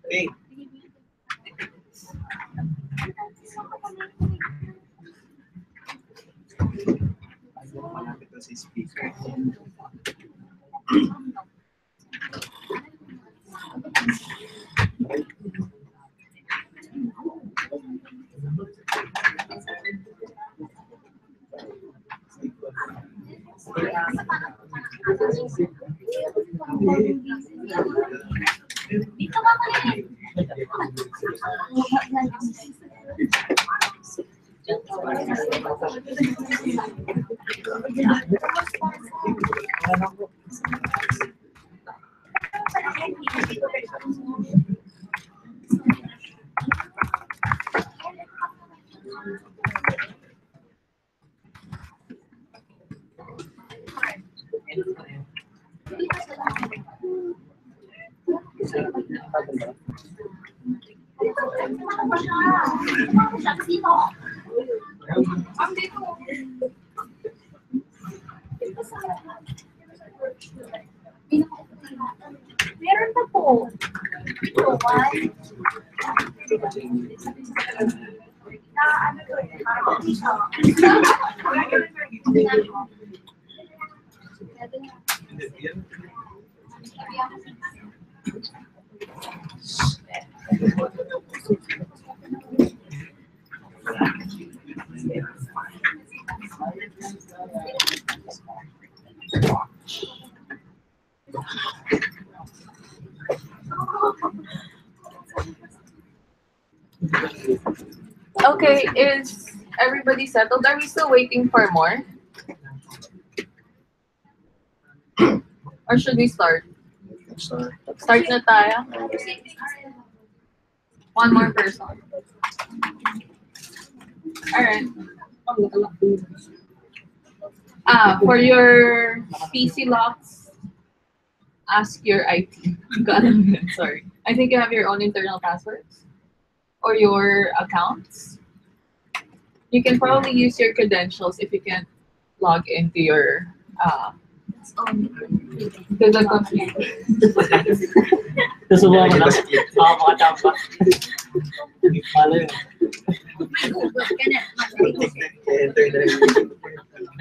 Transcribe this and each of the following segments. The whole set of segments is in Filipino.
Okay. Malapit na si speaker. Dito ka pa meron pa po. Ito, one. Ano to? Okay, is everybody settled? Are we still waiting for more? Or should we start? Start na tayo? One more person. Alright. For your PC locks, ask your IT. Sorry. I think you have your own internal passwords or your accounts. You can probably use your credentials if you can't log into your to the computer. Susubukan ko lang. Makakatamba. Pala yun.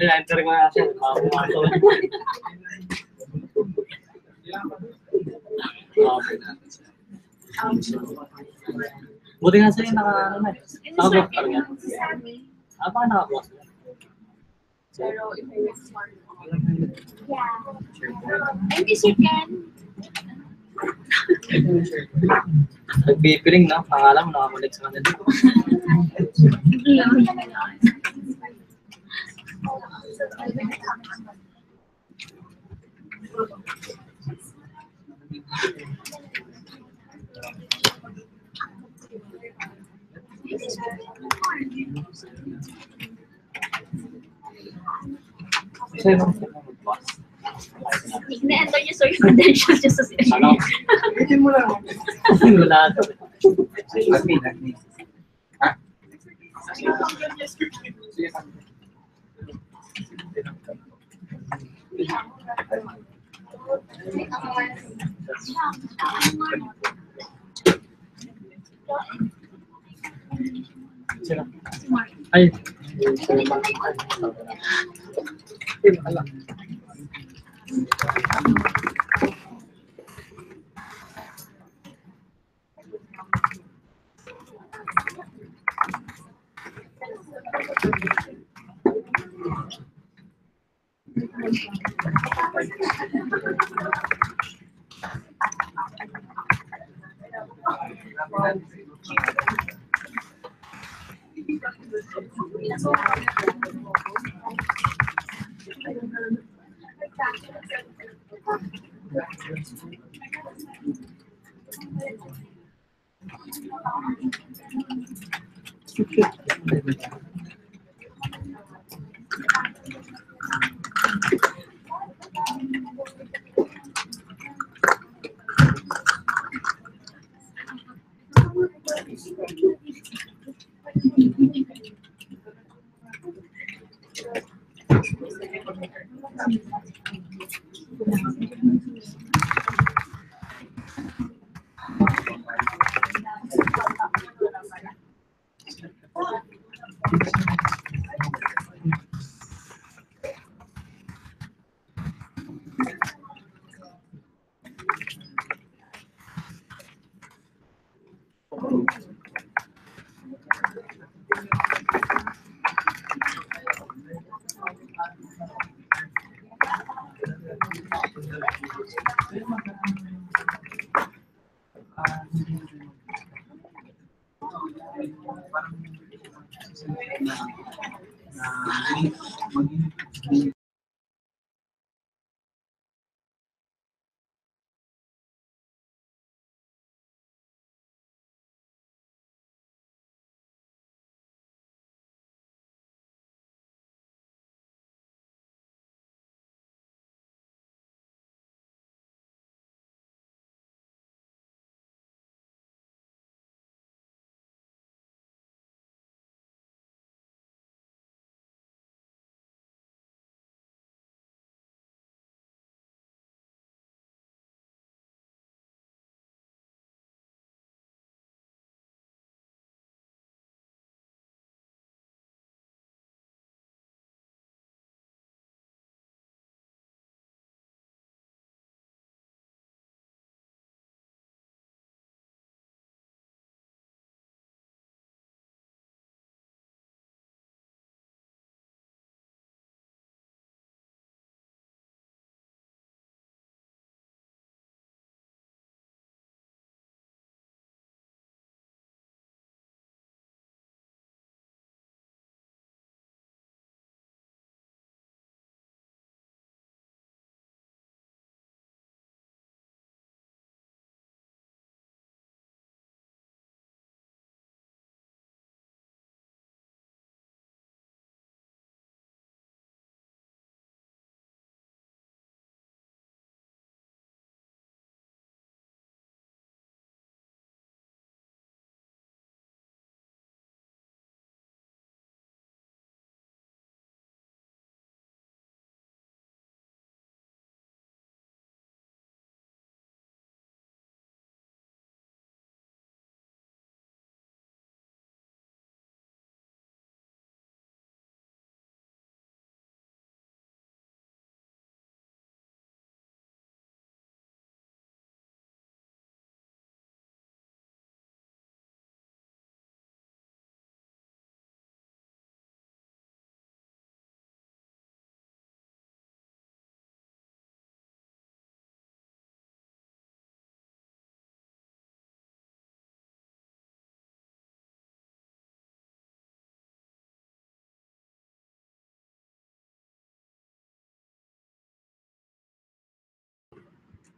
Enter ko na siya. Buti nga sa'yo naka-block ka rin. Baka naka-block. Pero if I was smart. Yeah. And this you can. Nagbipiling na. Akala mo nakakulit sa kanila. Na-enter niyo sir yung credentials just as Ano? Pwede mo lang. Wala ito. Admin. Ha? Sino? Ay.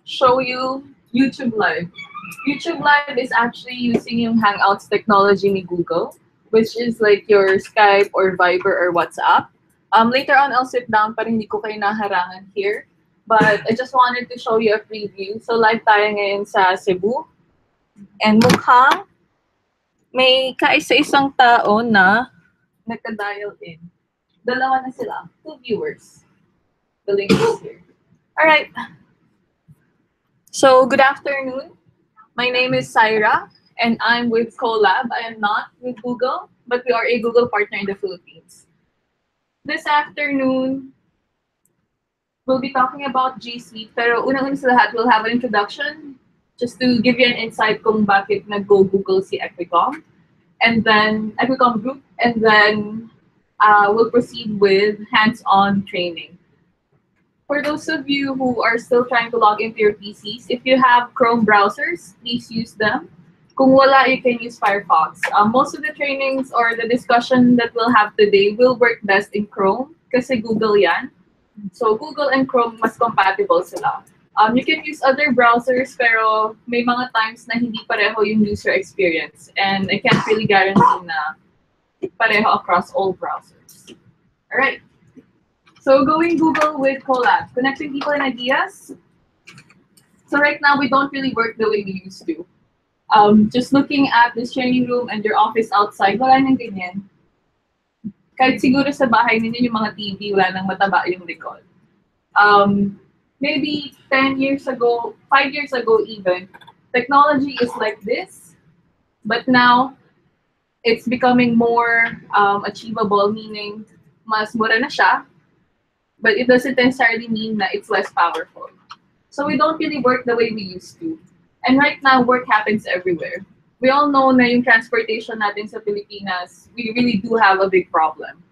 Show you YouTube Live. YouTube Live is actually using yung Hangouts technology ni Google, which is like your Skype or Viber or WhatsApp. Later on, I'll sit down para hindi ko kayo naharangan here. But I just wanted to show you a preview. So live tayo ngayon sa Cebu. And mukhang may kaisa-isang tao na nagka-dial in. Dalawa na sila. 2 viewers. The link is here. Alright. So, good afternoon. My name is Syra, and I'm with Colab. I am not with Google, but we are a Google partner in the Philippines. This afternoon, we'll be talking about G Suite, pero unang-una sa lahat, we'll have an introduction just to give you an insight kung bakit nag-go Google si Equicom, and then Equicom Group, and then we'll proceed with hands-on training. For those of you who are still trying to log into your PCs, if you have Chrome browsers, please use them. Kung wala, you can use Firefox. Most of the trainings or the discussion that we'll have today will work best in Chrome kasi Google yan. So Google and Chrome mas compatible sila. You can use other browsers pero may mga times na hindi pareho yung user experience. And I can't really guarantee na pareho across all browsers. Alright. So going Google with Colab, connecting people and ideas. So right now, we don't really work the way we used to. Just looking at this training room and your office outside, wala nang ganyan. Kahit siguro sa bahay ninyo yung mga TV, wala nang mataba yung likod. maybe 10 years ago, 5 years ago even, technology is like this, but now it's becoming more achievable, meaning mas mura na siya, but it doesn't necessarily mean that it's less powerful. So we don't really work the way we used to. And right now, work happens everywhere. We all know na yung transportation natin sa Pilipinas, we really do have a big problem.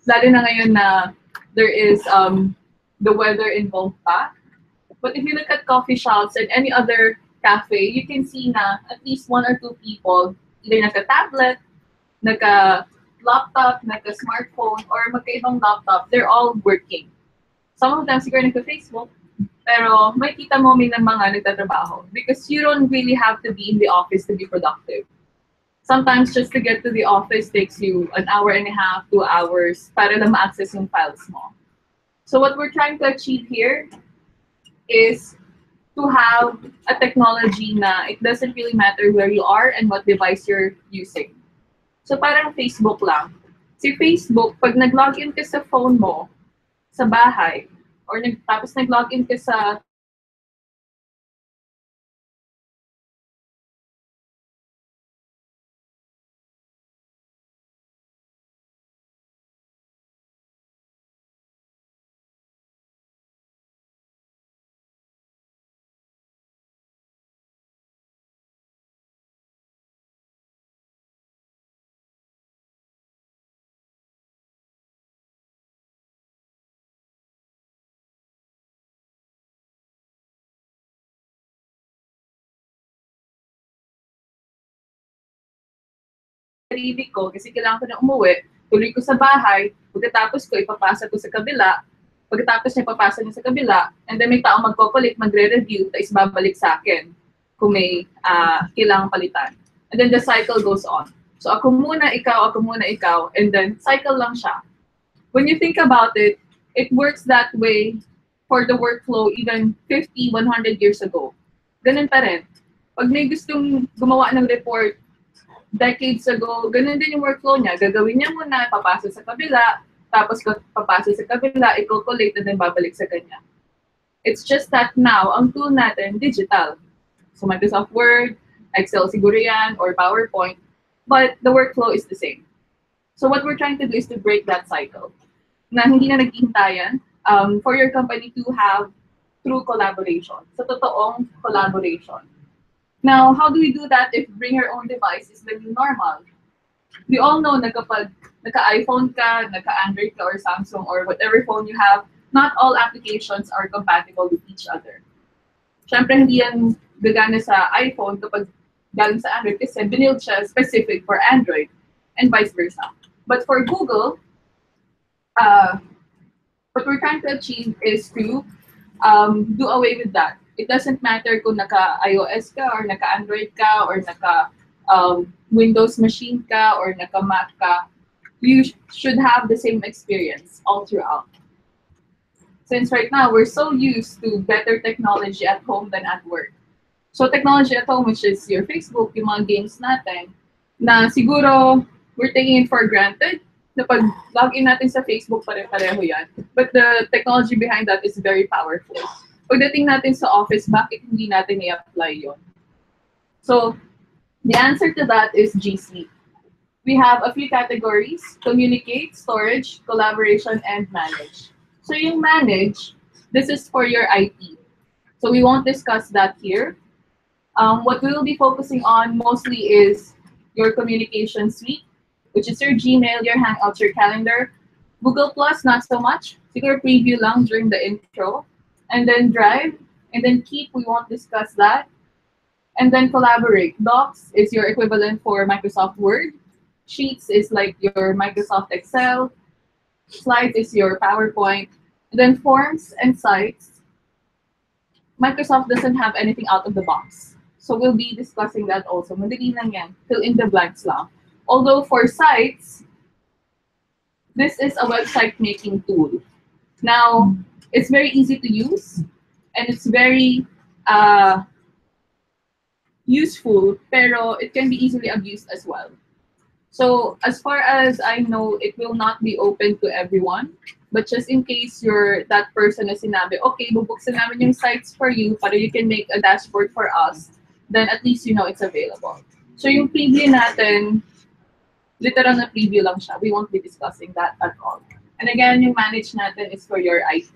Lalo na ngayon na there is the weather involved pa. But if you look at coffee shops and any other cafe, you can see na at least one or two people, either naka-tablet, naka-laptop, naka-smartphone, or magkaibang laptop, they're all working. Some of them siguro nagka-Facebook, pero may kita mo may ng mga nagtatrabaho because you don't really have to be in the office to be productive. Sometimes just to get to the office takes you an hour and a half, 2 hours para lang ma-access yung files mo. So what we're trying to achieve here is to have a technology na it doesn't really matter where you are and what device you're using. So parang Facebook lang. Si Facebook, pag nag-login ka sa phone mo, sa bahay, or tapos nag-login ka sa sarili ko kasi kailangan ko na umuwi, tuloy ko sa bahay, pagkatapos ko ipapasa ko sa kabila, pagkatapos niya ipapasa niya sa kabila, and then may tao magkukulit, magre-review, tapos babalik sa akin kung may kailangang palitan. And then the cycle goes on. So ako muna ikaw, and then cycle lang siya. When you think about it, it works that way for the workflow even 50, 100 years ago. Ganun pa rin. Pag may gustong gumawa ng report, decades ago, ganun din yung workflow niya. Gagawin niya muna, papasa sa kabila, tapos papasa sa kabila, i-collate, and then babalik sa kanya. It's just that now, ang tool natin, digital. So Microsoft Word, Excel siguro yan, or PowerPoint, but the workflow is the same. So what we're trying to do is to break that cycle. Na hindi na naghihintayan for your company to have true collaboration. So totoong collaboration. Now, how do we do that if bring your own device is the new normal? We all know na kapag naka-iPhone ka, naka-Android ka, or Samsung, or whatever phone you have, not all applications are compatible with each other. Siyempre, hindi yan gagana sa iPhone kapag galing sa Android kasi binild siya specific for Android and vice versa. But for Google, what we're trying to achieve is to do away with that. It doesn't matter kung naka-iOS ka or naka-Android ka or naka-Windows machine ka or naka-Mac ka. You should have the same experience all throughout. Since right now, we're so used to better technology at home than at work. So technology at home, which is your Facebook, yung mga games natin, na siguro we're taking it for granted, na pag login natin sa Facebook, pare-pareho yan. But the technology behind that is very powerful. Pagdating natin sa office, bakit hindi natin i-apply yon? So, the answer to that is G Suite. We have a few categories: communicate, storage, collaboration, and manage. So yung manage, this is for your IT. So we won't discuss that here. What we will be focusing on mostly is your communication suite, which is your Gmail, your Hangouts, your calendar. Google Plus, not so much. Siguro preview lang during the intro. And then Drive, and then Keep, we won't discuss that. And then Collaborate. Docs is your equivalent for Microsoft Word. Sheets is like your Microsoft Excel. Slides is your PowerPoint. And then Forms and Sites. Microsoft doesn't have anything out of the box. So we'll be discussing that also. Madali lang yan. Fill in the blanks lang. Although for Sites, this is a website making tool. Now, it's very easy to use, and it's very useful, pero it can be easily abused as well. So as far as I know, it will not be open to everyone. But just in case you're that person na sinabi, okay, bubuksan namin yung sites for you para you can make a dashboard for us, then at least you know it's available. So yung preview natin, literal na preview lang siya. We won't be discussing that at all. And again, yung manage natin is for your IT.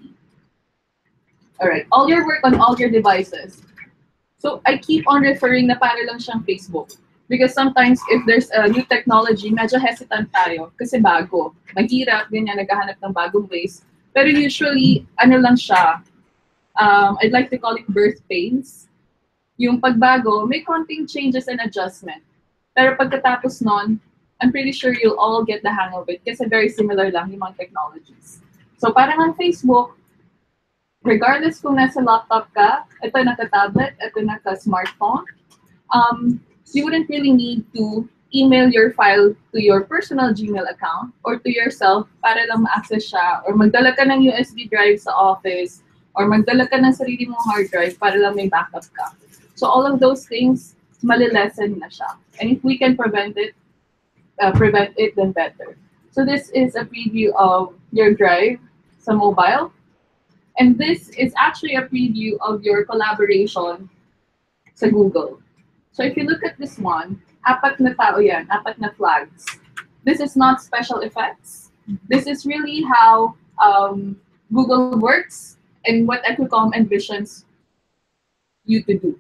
Alright, all your work on all your devices. So I keep on referring na para lang siyang Facebook. Because sometimes if there's a new technology, medyo hesitant tayo kasi bago. Mahirap, ganyan, naghahanap ng bagong ways. Pero usually, ano lang siya, I'd like to call it birth pains. Yung pagbago, may konting changes and adjustment. Pero pagkatapos nun, I'm pretty sure you'll all get the hang of it kasi very similar lang yung mga technologies. So parang ang Facebook, regardless kung nasa laptop ka, ito naka-tablet, ito naka-smartphone, you wouldn't really need to email your file to your personal Gmail account or to yourself para lang ma-access siya or magdala ka ng USB drive sa office or magdala ka ng sarili mong hard drive para lang may backup ka. So all of those things, malilesen na siya. And if we can prevent it, then better. So this is a preview of your drive sa mobile. And this is actually a preview of your collaboration sa Google. So if you look at this one, apat na tao yan, apat na flags. This is not special effects. This is really how Google works and what Ecocom envisions you to do.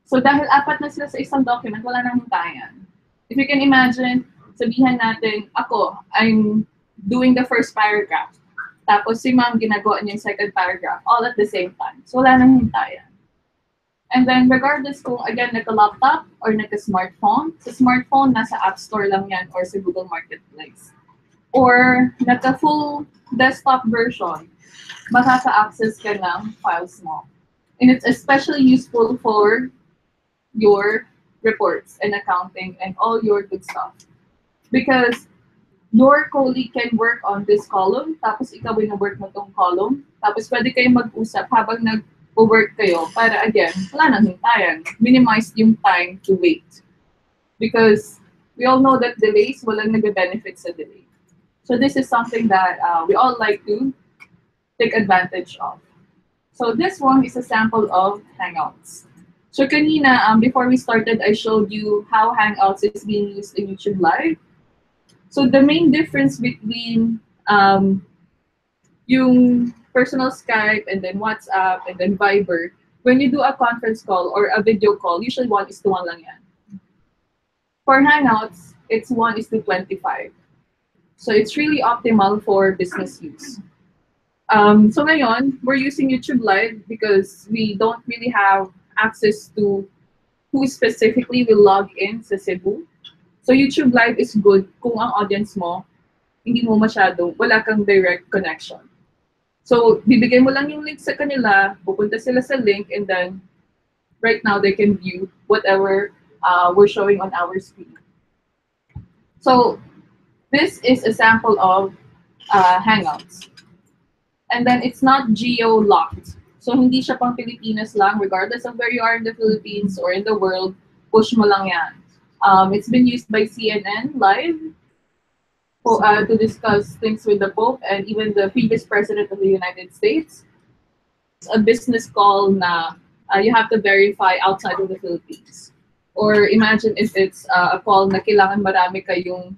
So dahil apat na sila sa isang document, wala nang hintayan. If you can imagine, sabihan natin, ako, I'm doing the first paragraph. Tapos si ma'am ginagawa niya yung second paragraph, all at the same time. So wala nang hintayan. And then regardless kung again naka-laptop or naka-smartphone, sa smartphone nasa App Store lang yan or sa Google Marketplace. Or naka-full desktop version, makaka-access ka ng files mo. And it's especially useful for your reports and accounting and all your good stuff. Because your colleague can work on this column, tapos ikaw ay na-work mo tong column, tapos pwede kayong mag-usap habang nag-work kayo para again, wala nang hintayan. Minimize yung time to wait. Because we all know that delays, walang nag-benefit sa delay. So this is something that we all like to take advantage of. So this one is a sample of Hangouts. So kanina, before we started, I showed you how Hangouts is being used in YouTube Live. So the main difference between yung personal Skype and then WhatsApp and then Viber, when you do a conference call or a video call, usually 1:1 lang yan. For Hangouts, it's 1:25. So it's really optimal for business use. So ngayon, we're using YouTube Live because we don't really have access to who specifically will log in sa Cebu. So YouTube Live is good kung ang audience mo, hindi mo masyado, wala kang direct connection. So bibigyan mo lang yung link sa kanila, pupunta sila sa link, and then right now they can view whatever we're showing on our screen. So this is a sample of Hangouts. And then it's not geo-locked. So hindi siya pang Pilipinas lang, regardless of where you are in the Philippines or in the world, push mo lang yan. It's been used by CNN Live to discuss things with the Pope and even the previous President of the United States. It's a business call na you have to verify outside of the Philippines. Or imagine if it's a call na kailangan marami kayong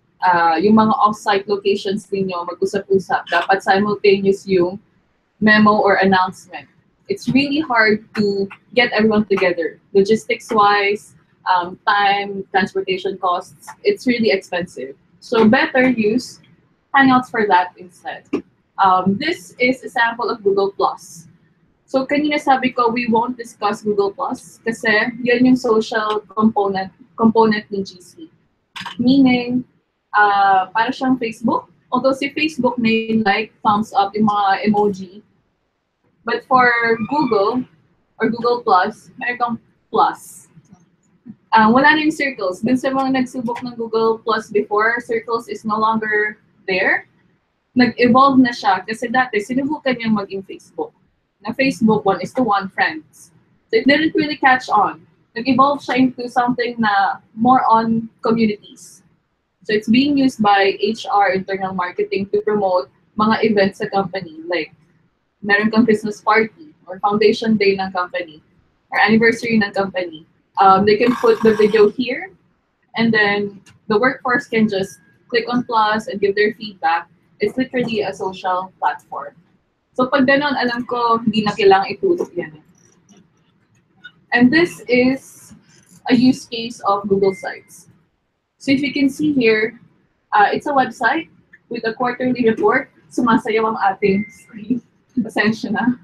yung mga off-site locations ninyo mag-usap-usap. Dapat simultaneous yung memo or announcement. It's really hard to get everyone together. Logistics-wise, time, transportation costs, it's really expensive. So better use Hangouts for that instead. This is a sample of Google+. So kanina sabi ko, we won't discuss Google+, kasi yan yung social component ni GC. Meaning, para siyang Facebook. Although si Facebook may like, thumbs up, yung mga emoji. But for Google, or Google+, meron kang plus. Wala na yung circles. Dun sa mga nagsubok ng Google Plus before, circles is no longer there. Nag-evolve na siya kasi dati sinubukan niyang maging Facebook. Na Facebook, 1:1 friends. So it didn't really catch on. Nag-evolve siya into something na more on communities. So it's being used by HR, internal marketing, to promote mga events sa company. Like, meron kang Christmas party or foundation day ng company or anniversary ng company. They can put the video here, and then the workforce can just click on plus and give their feedback. It's literally a social platform. So pag ganon, alam ko, hindi na kailangang itulog yan. And this is a use case of Google Sites. So if you can see here, it's a website with a quarterly report. Sumasayaw ang ating screen. Pasensya na.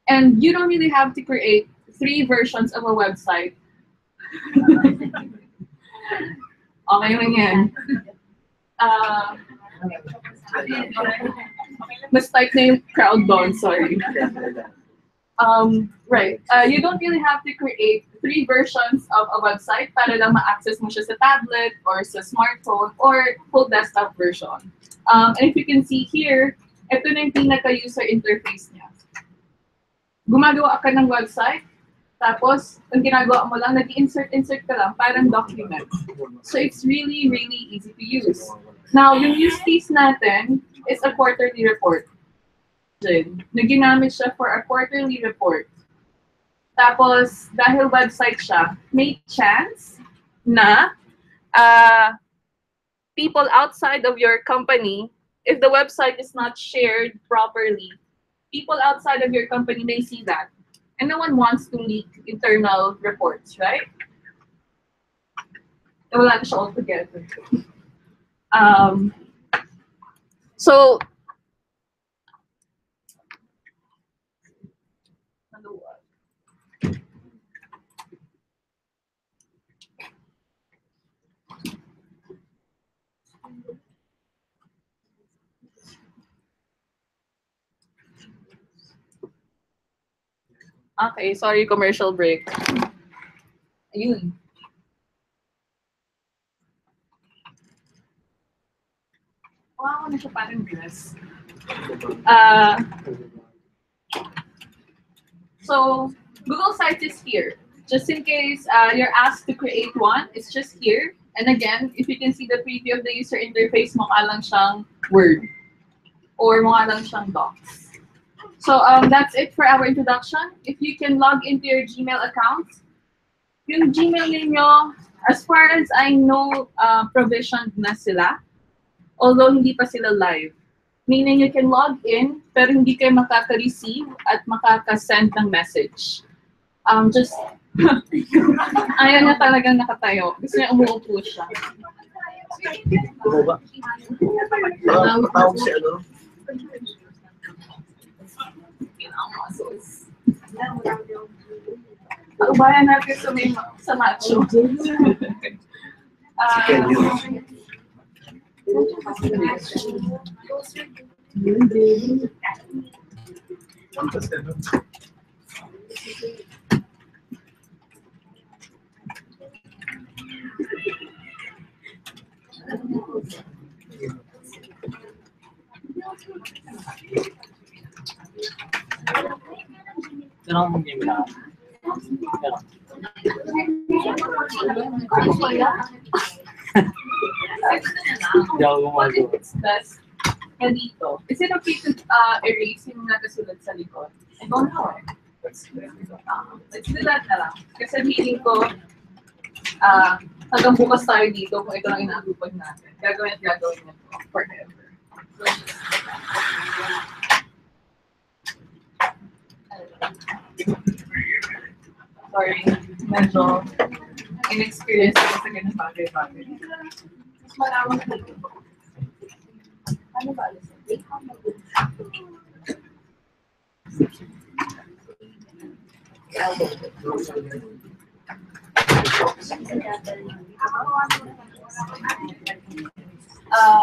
And you don't really have to create 3 versions of a website. Okay lang yan. Mas type na yung crowd doon, sorry. Right. You don't really have to create 3 versions of a website para lang ma-access mo siya sa tablet or sa smartphone or full desktop version. And if you can see here, ito na yung pinaka-user interface niya. Gumagawa ka ng website, tapos, ang ginagawa mo lang, nag-insert ka lang, parang document. So it's really, really easy to use. Now, yung use case natin is a quarterly report. Naginamit siya for a quarterly report. Tapos, dahil website siya, may chance na people outside of your company, if the website is not shared properly, people outside of your company may see that. And no one wants to leak internal reports, right? Wala na siya altogether. So, okay, sorry, commercial break. Ayun. Wow, na siya parang dress. So, Google Sites is here. Just in case you're asked to create one, it's just here. And again, if you can see the preview of the user interface, mukha lang siyang Word. Or mukha lang siyang Docs. So that's it for our introduction. If you can log into your Gmail account, yung Gmail ninyo, as far as I know, provisioned na sila. Although hindi pa sila live. Meaning you can log in, pero hindi kayo makaka-receive at makaka-send ng message. Just, ayaw niya talagang nakatayo. Gusto niya umuupo siya. Ba? Tawag si ano? Ubayan natin sa macho. Ganun ang game lang. Ganun. Hindi ako What if gumagawa. it's best dito? Is it okay to erase yung nakasulat sa likod? I don't know. Let's do that na lang. Kasi feeling ko, hanggang bukas tayo dito kung ito lang inaatupag natin. Gagawin na ito forever. Sorry, medyo inexperienced ako sa ganun bagay-bagay. Mas maraming dito. Ano ba?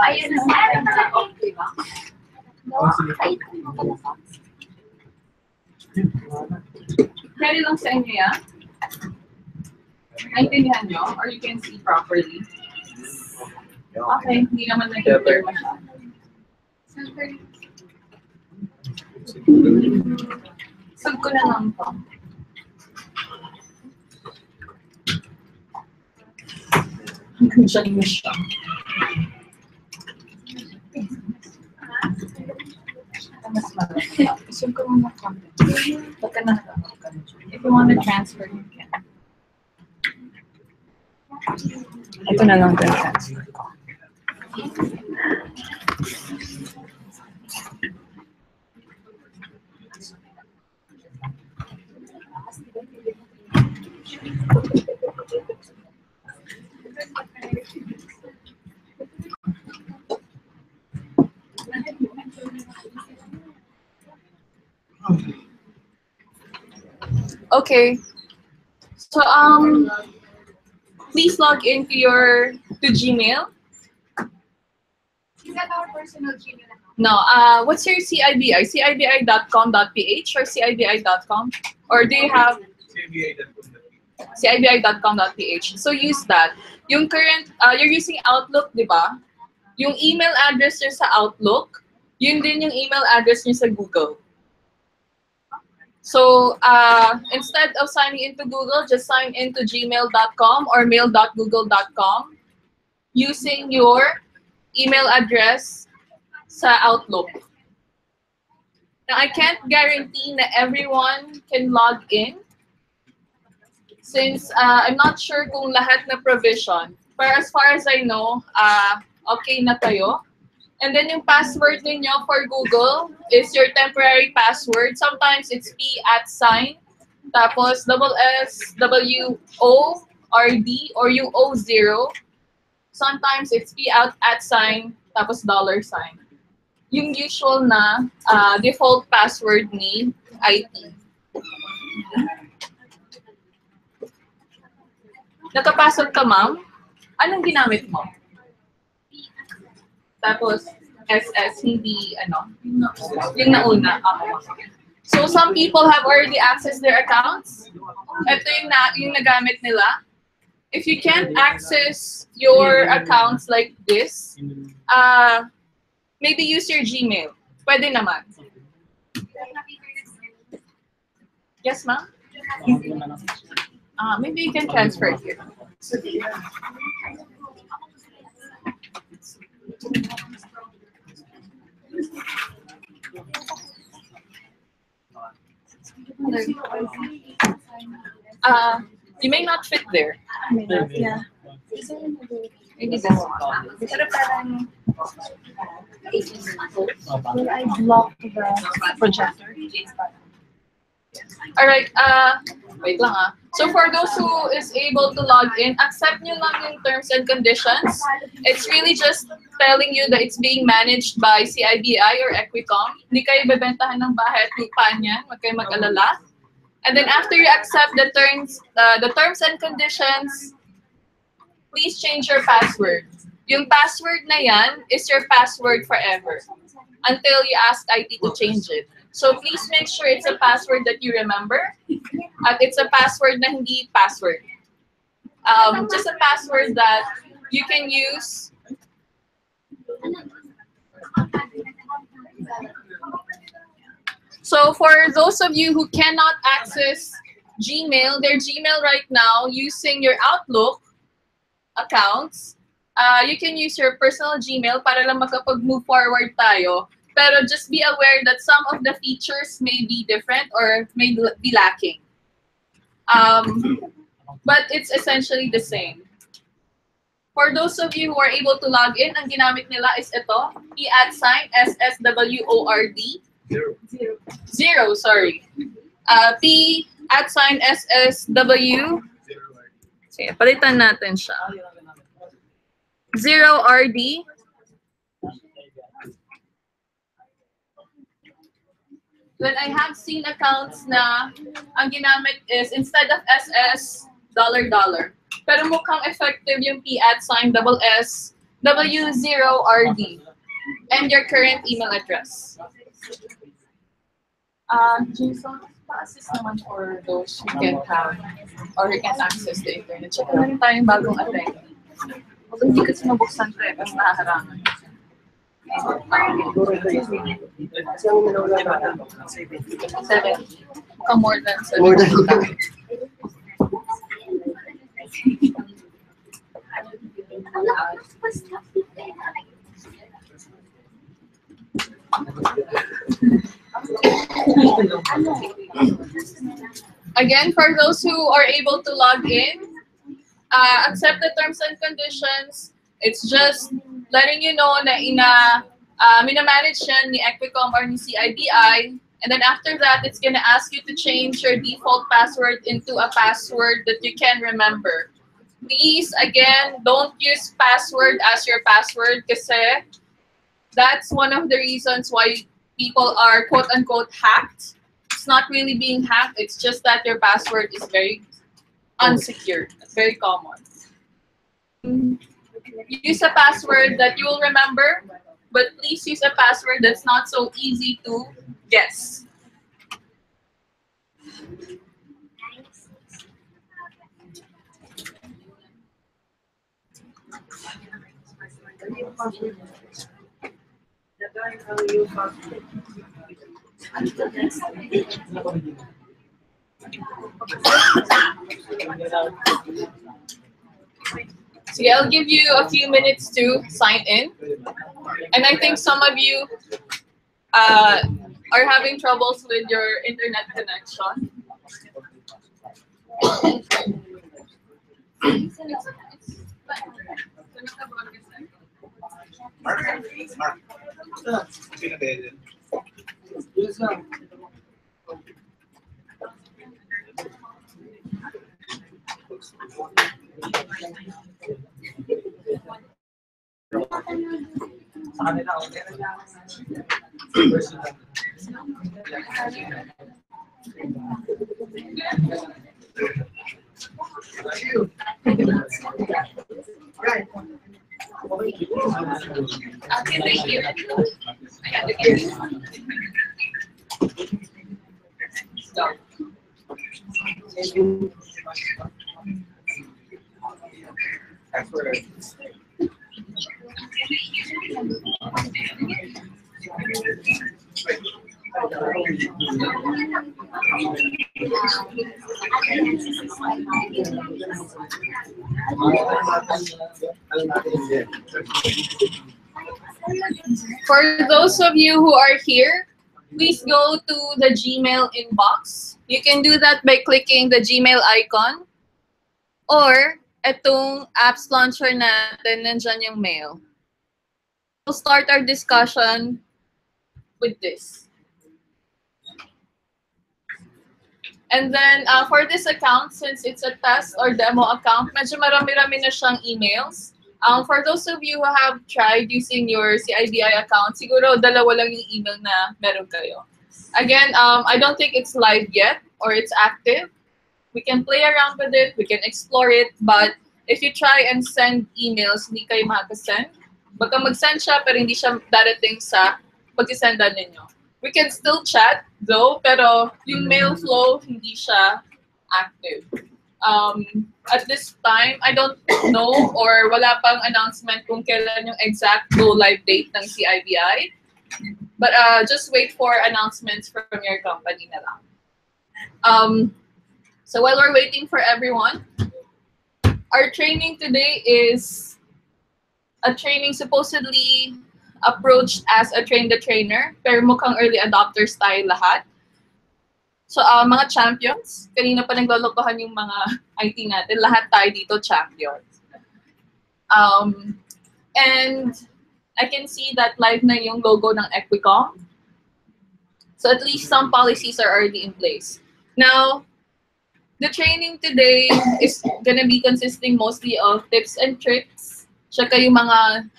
Ayun na. Okay ba? Pwede lang sa inyo yan? Naintindihan nyo? Or you can see properly? Okay, hindi naman nag-blur masyado. Sag ko na lang to. Hanggang siya. Consume ko muna content. Huwag ka na nag-upload. If you want to transfer, you can. Ito na lang din transfer ko. Okay. So please log into Gmail. Is that our personal Gmail account? No. What's your CIBI? CIBI.com.ph or CIBI.com? Or do you have CIBI.com.ph? So use that. Yung current, you're using Outlook, di ba? Yung email address nyo sa Outlook, yun din yung email address nyo sa Google. So instead of signing into Google, just sign into gmail.com or mail.google.com using your email address sa Outlook. Now, I can't guarantee that everyone can log in since I'm not sure kung lahat na provision. But as far as I know, okay na kayo. And then yung password ninyo for Google is your temporary password. Sometimes it's P @ tapos SSWORD or yung O0. Sometimes it's P @ tapos $. Yung usual na default password ni IT. Nakapasok ka, ma'am? Anong ginamit mo? Tapos, SS, hindi, yung nauna. So, some people have already accessed their accounts. Ito yung nagamit nila. If you can't access your accounts like this, maybe use your Gmail. Pwede naman. Yes, ma'am? Maybe you can transfer here. You may not fit there. Yeah. Maybe this one. Pero parang will I block the projector? Alright, wait lang ah. So for those who is able to log in, accept nyo lang yung terms and conditions. It's really just telling you that it's being managed by CIBI or Equicom. Hindi kayo bebentahan ng bahay at lupa niyan. Huwag kayo mag-alala. And then after you accept the terms and conditions, please change your password. Yung password na yan is your password forever until you ask IT to change it. So please make sure it's a password that you remember at it's a password na hindi password. Just a password that you can use. So for those of you who cannot access Gmail, their Gmail right now using your Outlook accounts, you can use your personal Gmail para lang makapag-move forward tayo. Pero just be aware that some of the features may be different or may be lacking. But it's essentially the same. For those of you who are able to log in, ang ginamit nila is ito, P @ SSWORD. Zero, sorry. P @ SSW. Sige, palitan natin siya. 0RD. When I have seen accounts na ang ginamit is instead of SS, $. Pero mukhang effective yung P @ SSW0RD and your current email address. Jason, pa-assist naman for those who can't have or who can't access the internet. Check naman tayong bagong attendee. Although hindi kasi mabuksan ito pero nahaharangan. 7. More than 7. More than Again, for those who are able to log in, accept the terms and conditions. It's just letting you know na minamanage yan ni Equicom or ni CIBI. And then after that, it's gonna ask you to change your default password into a password that you can remember. Please, again, don't use password as your password kasi that's one of the reasons why people are quote-unquote hacked. It's not really being hacked. It's just that your password is very unsecured. It's very common. Use a password that you will remember, but please use a password that's not so easy to guess. So yeah, I'll give you a few minutes to sign in. And I think some of you are having troubles with your internet connection. Okay, thank you. I have to give you. Stop. For those of you who are here, please go to the Gmail inbox. You can do that by clicking the Gmail icon or etong apps launcher natin, nandyan yung mail. We'll start our discussion with this. And then for this account, since it's a test or demo account, medyo marami-rami na siyang emails. For those of you who have tried using your CIBI account, siguro dalawa lang yung email na meron kayo. Again, I don't think it's live yet or it's active. We can play around with it, we can explore it, but if you try and send emails, hindi kayo makasend. Baka mag-send siya pero hindi siya darating sa pag-sendan ninyo. We can still chat though, pero yung mail flow, hindi siya active. At this time, I don't know or wala pang announcement kung kailan yung exact go-live date ng CIBI. But just wait for announcements from your company na lang. So while we're waiting for everyone, our training today is a training supposedly approached as a train-the-trainer, pero mukhang early adopters tayo lahat. So, mga champions, kanina pa naglolokohan yung mga IT natin, lahat tayo dito champions. And I can see that live na yung logo ng Equicom. So at least some policies are already in place. Now, the training today is gonna be consisting mostly of tips and tricks. Tsaka yung mga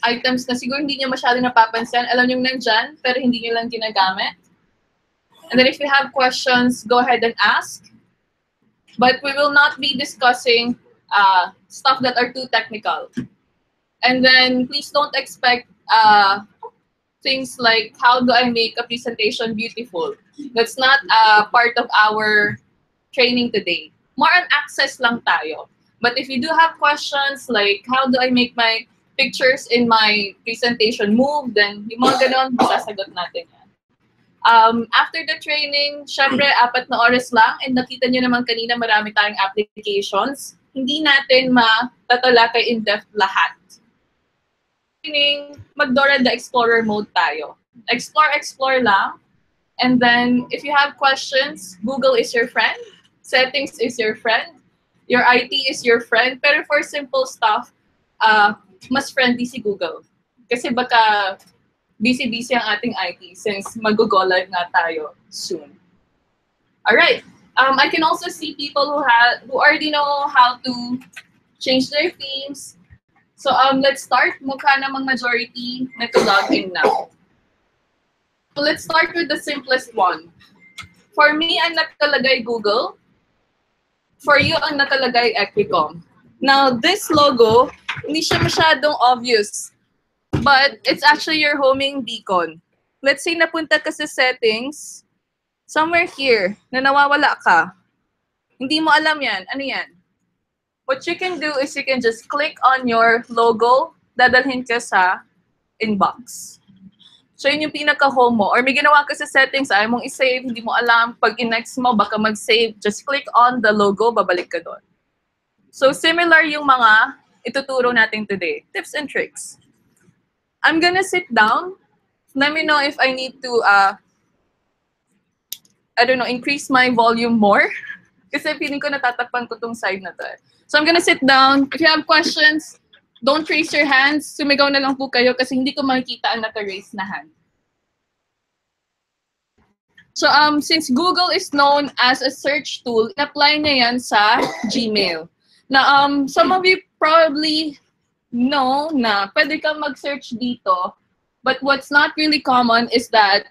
items na siguro hindi nyo masyado napapansin. Alam nyo nandyan, pero hindi nyo lang ginagamit. And then if you have questions, go ahead and ask. But we will not be discussing stuff that are too technical. And then please don't expect things like, how do I make a presentation beautiful? That's not part of our training today. More on access lang tayo. But if you do have questions like, how do I make my pictures in my presentation move, then yung mga ganon, sasagot natin yan. After the training, syempre, 4 na oras lang, and nakita nyo naman kanina marami tayong applications. Hindi natin matatalakay in-depth lahat. Training, mag-Dora the Explorer mode tayo. Explore lang. And then if you have questions, Google is your friend, settings is your friend, your IT is your friend. Pero for simple stuff, mas friendly si Google. Kasi baka busy-busy ang ating IT since mag-go live nga tayo soon. Alright, I can also see people who already know how to change their themes. So let's start. Mukha namang majority na to log in now. So let's start with the simplest one. For me, ang nakalagay Google. For you, ang nakalagay Equicom. Now, this logo, hindi siya masyadong obvious. But it's actually your homing beacon. Let's say napunta ka sa settings, somewhere here, na nawawala ka. Hindi mo alam yan. Ano yan? What you can do is you can just click on your logo, dadalhin ka sa inbox. So yun yung pinaka-home mo. Or may ginawa ka sa settings, ayaw mong i-save, hindi mo alam, pag in-next mo, baka mag-save, just click on the logo, babalik ka doon. So similar yung mga ituturo natin today. Tips and tricks. I'm gonna sit down. Let me know if I need to, I don't know, increase my volume more. Kasi feeling ko natatakpan ko tong side na to. So I'm gonna sit down. If you have questions, don't raise your hands. Sumigaw na lang po kayo kasi hindi ko makikita ang naka-raise na hand. So since Google is known as a search tool, in-apply niya yan sa Gmail. Now, some of you probably know na pwede kang mag-search dito, but what's not really common is that,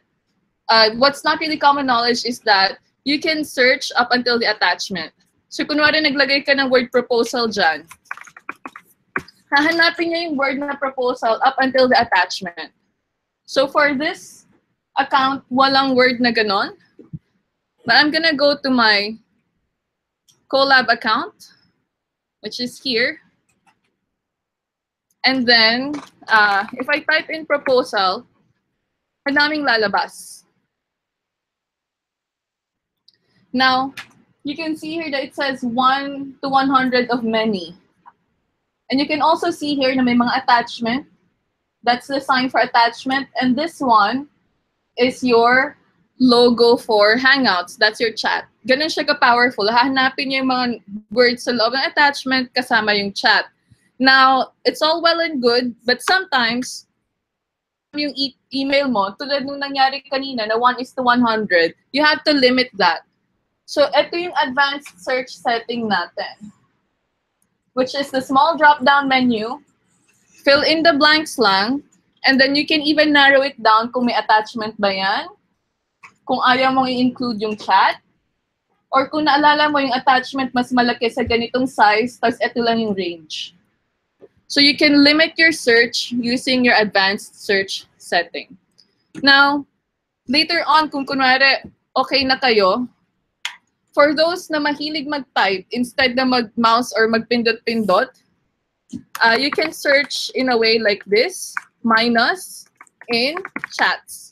what's not really common knowledge is that you can search up until the attachment. So kunwari naglagay ka ng word proposal dyan, hahanapin niya yung word na proposal up until the attachment. So for this account, walang word na ganon. But I'm gonna go to my Collab account, which is here. And then, if I type in proposal, madaming lalabas. Now, you can see here that it says 1 to 100 of many. And you can also see here na may mga attachment. That's the sign for attachment. And this one is your logo for Hangouts. That's your chat. Ganun siya ka-powerful. Hahanapin niyo yung mga words sa loob ng attachment kasama yung chat. Now, it's all well and good, but sometimes, yung email mo, tulad nung nangyari kanina na 1 is to 100, you have to limit that. So, ito yung advanced search setting natin, which is the small drop-down menu. Fill in the blanks lang, and then you can even narrow it down kung may attachment ba yan, kung ayaw mong i-include yung chat, or kung naalala mo yung attachment mas malaki sa ganitong size, tapos ito lang yung range. So you can limit your search using your advanced search setting. Now, later on, kung kunwari okay na kayo, for those na mahilig mag-type, instead na mag-mouse or magpindot-pindot, you can search in a way like this, minus in chats.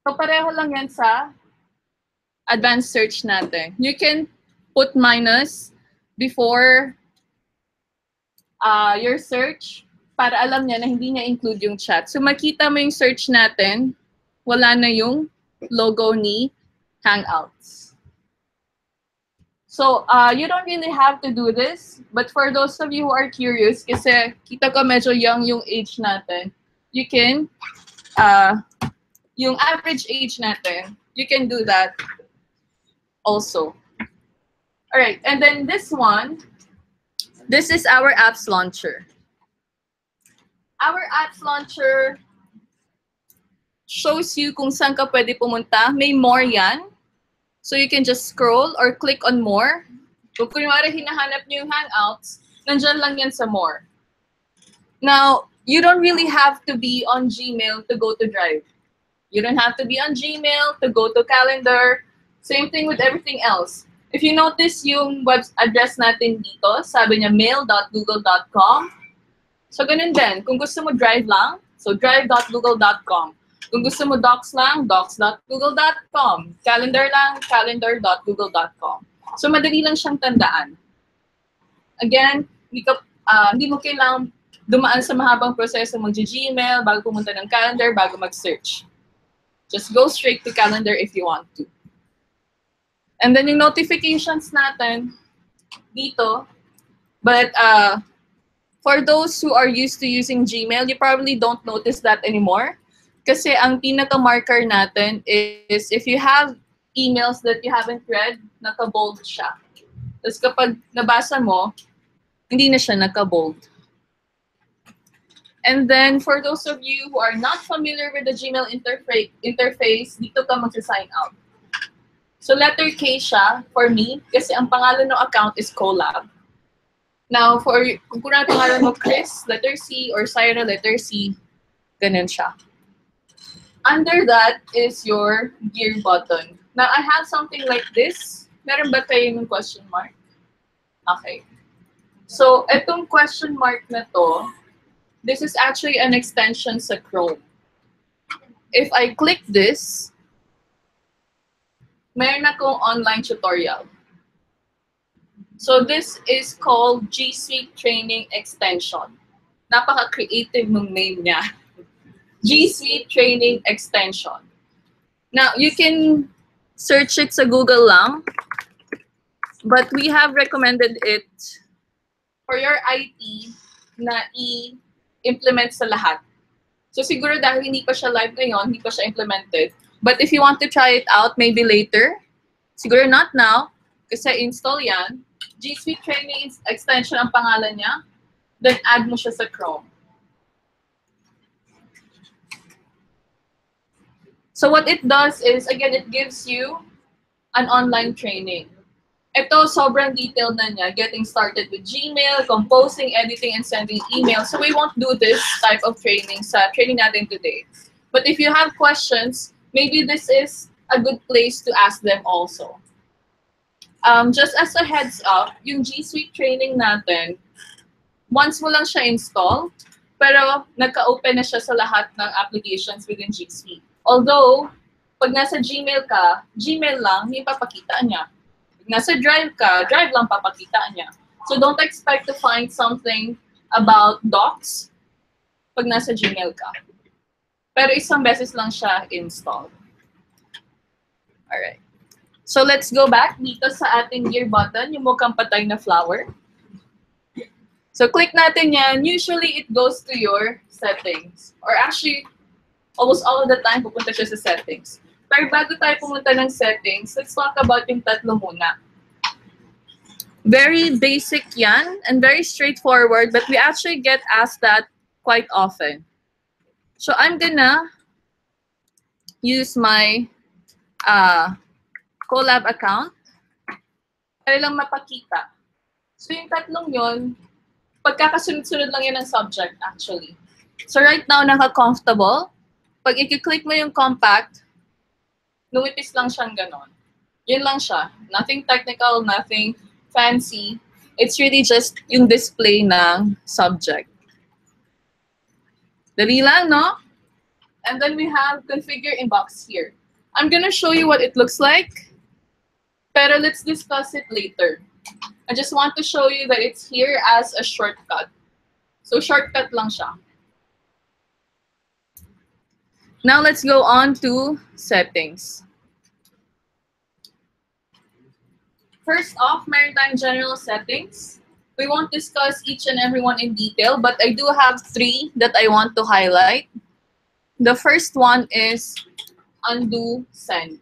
So pareho lang yan sa advanced search natin. You can put minus before your search para alam niya na hindi niya include yung chat. So makita mo yung search natin, wala na yung logo ni Hangouts. So you don't really have to do this, but for those of you who are curious, kasi kita ko medyo young yung age natin, you can, yung average age natin, you can do that also. All right, and then this one, this is our apps launcher. Our apps launcher shows you kung saan ka pwede pumunta. May more yan. So you can just scroll or click on more. Kung kunwari hinahanap niyo yung Hangouts, nandyan lang yan sa more. Now, you don't really have to be on Gmail to go to Drive. You don't have to be on Gmail to go to Calendar. Same thing with everything else. If you notice yung web address natin dito, sabi niya mail.google.com. So ganun din. Kung gusto mo Drive lang, so drive.google.com. Kung gusto mo docs lang, docs.google.com. Calendar lang, calendar.google.com. So madali lang siyang tandaan. Again, hindi mo kailangang dumaan sa mahabang proseso mag-Gmail, bago pumunta ng calendar, bago mag-search. Just go straight to calendar if you want to. And then yung notifications natin, dito. But for those who are used to using Gmail, you probably don't notice that anymore. Kasi ang pinaka-marker natin is if you have emails that you haven't read, naka-bold siya. Tapos kapag nabasa mo, hindi na siya naka-bold. And then for those of you who are not familiar with the Gmail interface, dito ka mag-sign out. So letter K siya for me kasi ang pangalan ng account is Collab. Now, kung kunwari pangalan mo Chris, letter C, or Syra, letter C, ganun siya. Under that is your gear button. Now, I have something like this. Meron ba kayo yung question mark? Okay. So, itong question mark na to, this is actually an extension sa Chrome. If I click this, meron akong online tutorial. So this is called G Suite Training Extension. Napaka-creative ng name niya. G Suite Training Extension. Now, you can search it sa Google lang, but we have recommended it for your IT na i-implement sa lahat. So siguro dahil hindi pa siya live ngayon, hindi pa siya implemented. But if you want to try it out, maybe later, siguro not now, kasi install yan. G Suite Training Extension ang pangalan niya. Then add mo siya sa Chrome. So what it does is, again, it gives you an online training. Ito, sobrang detailed na niya. Getting started with Gmail, composing, editing, and sending emails. So we won't do this type of training sa training natin today. But if you have questions, maybe this is a good place to ask them also. Just as a heads up, yung G Suite training natin, once mo lang siya install, pero nagka-open na siya sa lahat ng applications within G Suite. Although, pag nasa Gmail ka, Gmail lang, hindi papakita niya. Pag nasa Drive ka, Drive lang papakita niya. So don't expect to find something about Docs pag nasa Gmail ka. Pero isang beses lang siya install. Alright. So let's go back dito sa ating gear button, yung mukhang patay na flower. So click natin yan. Usually it goes to your settings. Or actually, almost all of the time pupunta siya sa settings. Pero bago tayo pumunta ng settings, let's talk about yung tatlo muna. Very basic yan and very straightforward, but we actually get asked that quite often. So I'm gonna use my Collab account para lang mapakita. So yung tatlong yon, pagkakasunod-sunod lang yan ang subject actually. So right now, naka-comfortable. Pag i-click mo yung compact, lumipis lang siyang ganon. Yun lang siya. Nothing technical, nothing fancy. It's really just yung display ng subject. Dali lang, no? And then we have configure inbox here. I'm gonna show you what it looks like, pero let's discuss it later. I just want to show you that it's here as a shortcut. So shortcut lang siya. Now let's go on to settings. First off, meron tayong general settings. We won't discuss each and every one in detail, but I do have 3 that I want to highlight. The first one is undo send.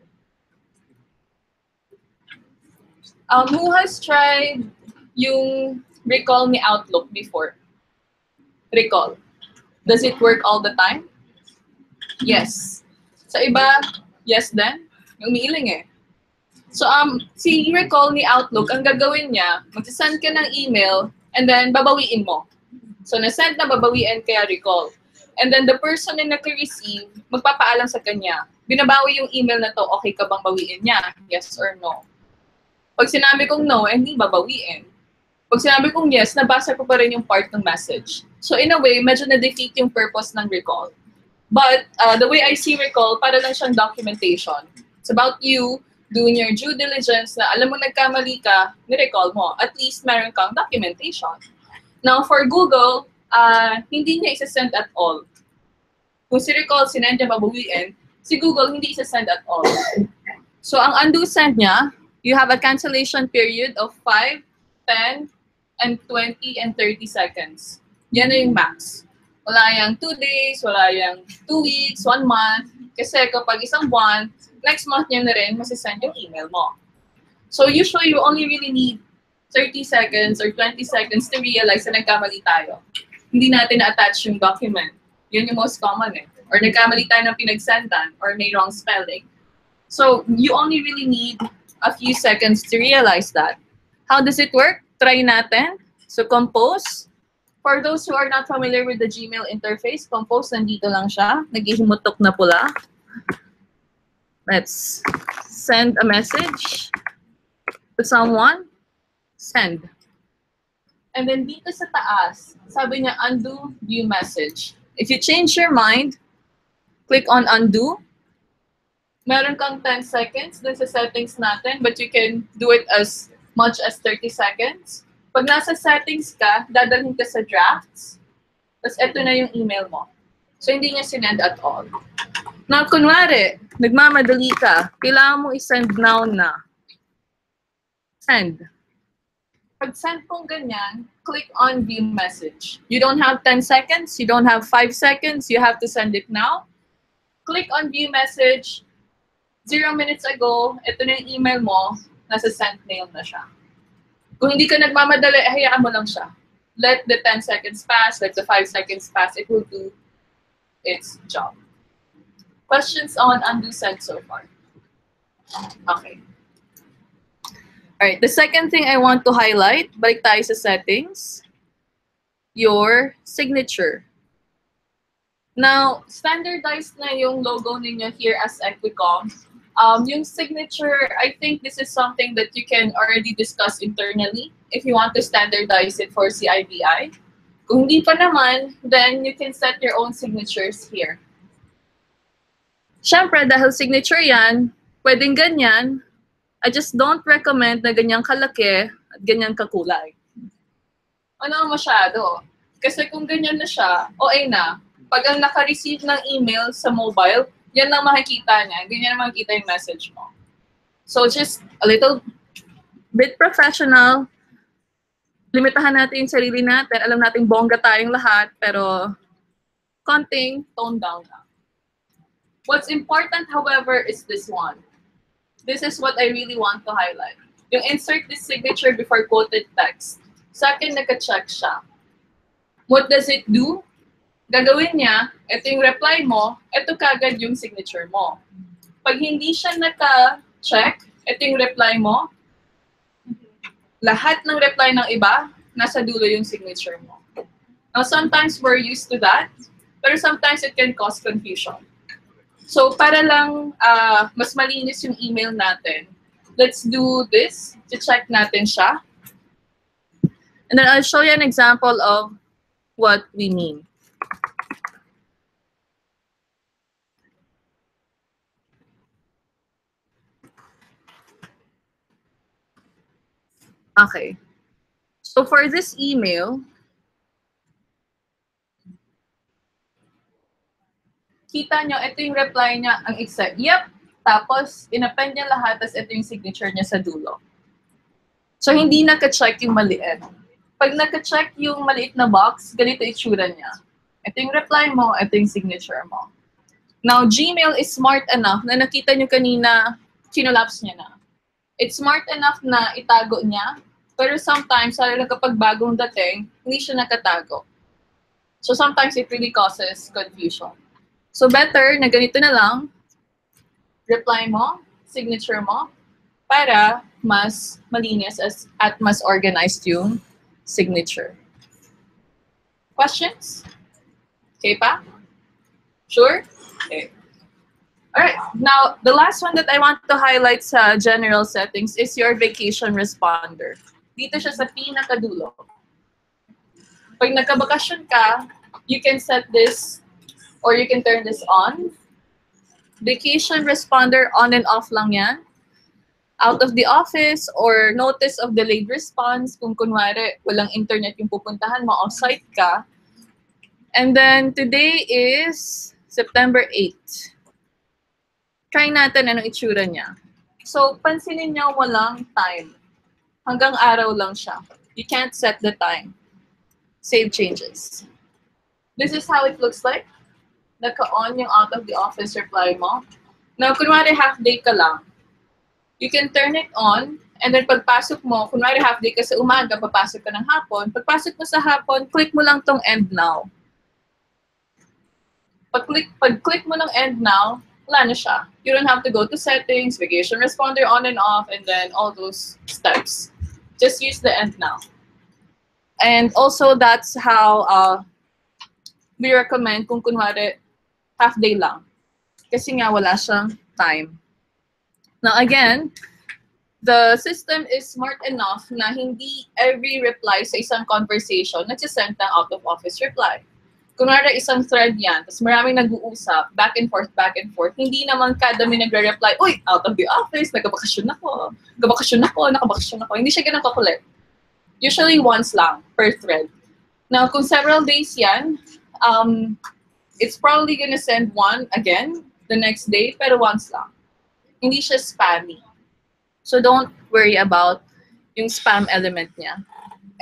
Who has tried yung recall me Outlook before? Recall. Does it work all the time? Yes. Sa iba, yes din. Yung umiiling eh. So, si recall ni Outlook, ang gagawin niya, magsasend ka ng email, and then babawiin mo. So, na-send na babawiin kaya recall. And then the person na nag-receive, magpapaalam sa kanya. Binabawi yung email na to, okay ka bang bawiin niya? Yes or no? Pag sinabi kong no, hindi babawiin. Pag sinabi kong yes, nabasa ko pa rin yung part ng message. So in a way, medyo na-defeat yung purpose ng recall. But the way I see recall, para lang siyang documentation. It's about you doing your due diligence na alam mo nagkamali ka, ni-recall mo. At least meron kang documentation. Now for Google, hindi niya isa-send at all. Kung si recall, sinend niya babawiin, Si Google, hindi isa-send at all. So, ang undo send niya, you have a cancellation period of 5, 10, and 20, and 30 seconds. Yan na yung max. Wala yung 2 days, wala yung 2 weeks, 1 month. Kasi kapag isang buwan, next month niya na rin, masisend yung email mo. So, usually, you only really need 30 seconds or 20 seconds to realize na nagkamali tayo. Hindi natin na-attach yung document. Yun yung most common eh. Or nagkamali tayo ng pinagsendan or may wrong spelling. So, you only really need a few seconds to realize that. How does it work? Try natin. So, compose. For those who are not familiar with the Gmail interface, compose, nandito lang siya. Naghihimutok na pula. Let's send a message to someone. Send. And then dito sa taas, sabi niya undo view message. If you change your mind, click on undo. Meron kang 10 seconds dun sa settings natin, but you can do it as much as 30 seconds. Pag nasa settings ka, dadalhin ka sa drafts, tapos eto na yung email mo. So hindi niya sinend at all. Now, kunwari, nagmamadali ka, kailangan mo i-send now na. Send. Pag send kong ganyan, click on view message. You don't have 10 seconds, you don't have 5 seconds, you have to send it now. Click on view message. 0 minutes ago, ito na yung email mo, nasa sent mail na siya. Kung hindi ka nagmamadali, hayaan mo lang siya. Let the 10 seconds pass, let the 5 seconds pass, it will do its job. Questions on undo send so far? Okay. Alright, the second thing I want to highlight, balik tayo sa settings, your signature. Now, standardized na yung logo ninyo here as Equicom. Yung signature, I think this is something that you can already discuss internally if you want to standardize it for CIBI. Kung hindi pa naman, then you can set your own signatures here. Siyempre, dahil signature yan, pwedeng ganyan. I just don't recommend na ganyang kalaki at ganyang kakulay. Ano masyado? Kasi kung ganyan na siya, OA na. Pag ang naka-receive ng email sa mobile, yan lang makikita niya. Ganyan na makikita yung message mo. So just a little bit professional. Limitahan natin yung sarili natin. Alam natin bongga tayong lahat, pero konting tone down na. What's important, however, is this one. This is what I really want to highlight. Yung insert this signature before quoted text. Sa akin, naka-check siya. What does it do? Gagawin niya, ito yung reply mo, ito kagad yung signature mo. Pag hindi siya naka-check, ito yung reply mo, lahat ng reply ng iba, nasa dulo yung signature mo. Now, sometimes we're used to that, pero sometimes it can cause confusion. So, para lang mas malinis yung email natin, let's do this to check natin siya. And then I'll show you an example of what we mean. Okay. So, for this email, kita nyo, ito yung reply niya, ang exact. Yep. Tapos, inappend niya lahat, tapos ito yung signature niya sa dulo. So, hindi naka-check yung maliit. Pag naka-check yung maliit na box, ganito itsura niya. Ito yung reply mo, ito yung signature mo. Now, Gmail is smart enough na nakita nyo kanina, kinolapse niya na. It's smart enough na itago niya, pero sometimes, lalo na kapag bagong dating, hindi siya nakatago. So, sometimes it really causes confusion. So, better na ganito na lang, reply mo, signature mo, para mas malinis at mas organized yung signature. Questions? Okay pa? Sure? Okay. Alright, now, the last one that I want to highlight sa general settings is your vacation responder. Dito siya sa pinakadulo. Pag nagkabakasyon ka, you can set this or you can turn this on. Vacation responder, on and off lang yan. Out of the office or notice of delayed response, kung kunwari walang internet yung pupuntahan mo, off-site ka. And then today is September 8. try natin anong itsura niya. So, pansinin niyo walang time. Hanggang araw lang siya. You can't set the time. Save changes. This is how it looks like. Naka-on yung out of the office reply mo. Now, kunwari half day ka lang. You can turn it on, and then pagpasok mo, kunwari half day ka sa umaga, papasok ka ng hapon. Pagpasok mo sa hapon, click mo lang tong end now. Pag-click mo ng end now, wala na siya. You don't have to go to settings, vacation responder on and off, and then all those steps. Just use the end now. And also, that's how we recommend kung kunwari half day lang. Kasi nga wala siyang time. Now again, the system is smart enough na hindi every reply sa isang conversation nagsisend ng out-of-office reply. Kunwari isang thread yan, tapos maraming nag-uusap, back and forth, hindi naman kada may nagre-reply, uy, out of the office, nagabakasyon ako, nakabakasyon ako. Hindi siya ganun kakulit. Usually once lang per thread. Now, kung several days yan, it's probably gonna send one again the next day, pero once lang. Hindi siya spammy. So don't worry about yung spam element niya.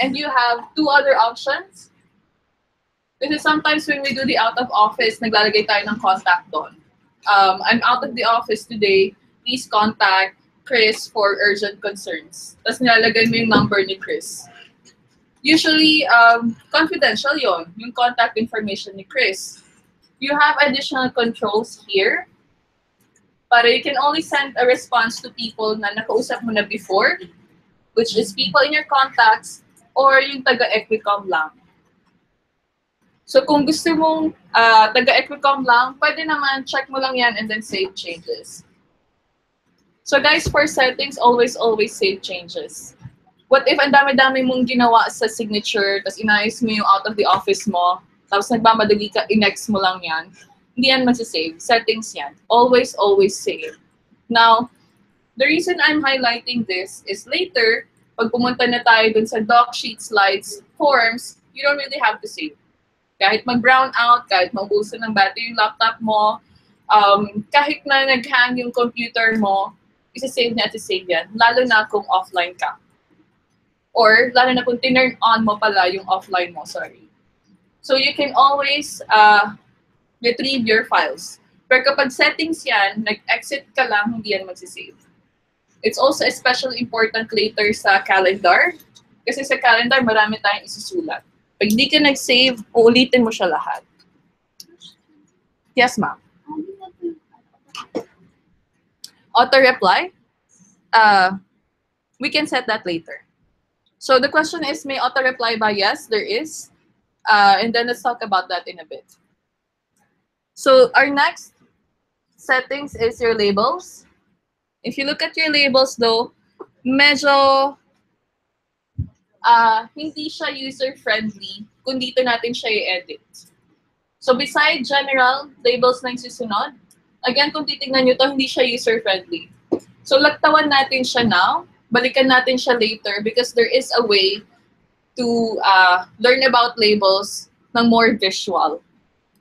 And you have two other options. This is sometimes when we do the out of office, naglalagay tayo ng contact doon. I'm out of the office today. Please contact Chris for urgent concerns. Tapos nilalagay mo yung number ni Chris. Usually, confidential yon, yung contact information ni Chris. You have additional controls here. But you can only send a response to people na nakausap mo na before, which is people in your contacts, or yung taga-Equicom lang. So kung gusto mong taga-Equicom lang, pwede naman check mo lang yan and then save changes. So guys, for settings, always save changes. What if ang dami-dami mong ginawa sa signature, tapos inayos mo yung out of the office mo, tapos nagmamadali ka, inext mo lang yan. Hindi yan magsisave. Settings yan. Always save. Now, the reason I'm highlighting this is later, pag pumunta na tayo dun sa doc sheet, slides, forms, you don't really have to save. Kahit mag-brown out, kahit maubusan ng battery yung laptop mo, kahit na nag-hang yung computer mo, isa-save niya at isa-save yan. Lalo na kung offline ka. Or, lalo na kung tinurn on mo pala yung offline mo, sorry. So, you can always retrieve your files. Pero kapag settings yan, nag-exit ka lang, hindi yan magsisave. It's also especially important later sa calendar. Kasi sa calendar, marami tayong isusulat. Pag hindi ka nag-save, uulitin mo siya lahat. Yes, ma'am. Auto-reply? We can set that later. So the question is, may auto-reply ba? Yes, there is. And then let's talk about that in a bit. So our next settings is your labels. If you look at your labels though, medyo hindi siya user-friendly kung dito natin siya i-edit. So beside general, labels na yung susunod. Again, kung titignan nyo to, hindi siya user-friendly. So lagtawan natin siya now. Balikan natin siya later because there is a way to learn about labels ng more visual.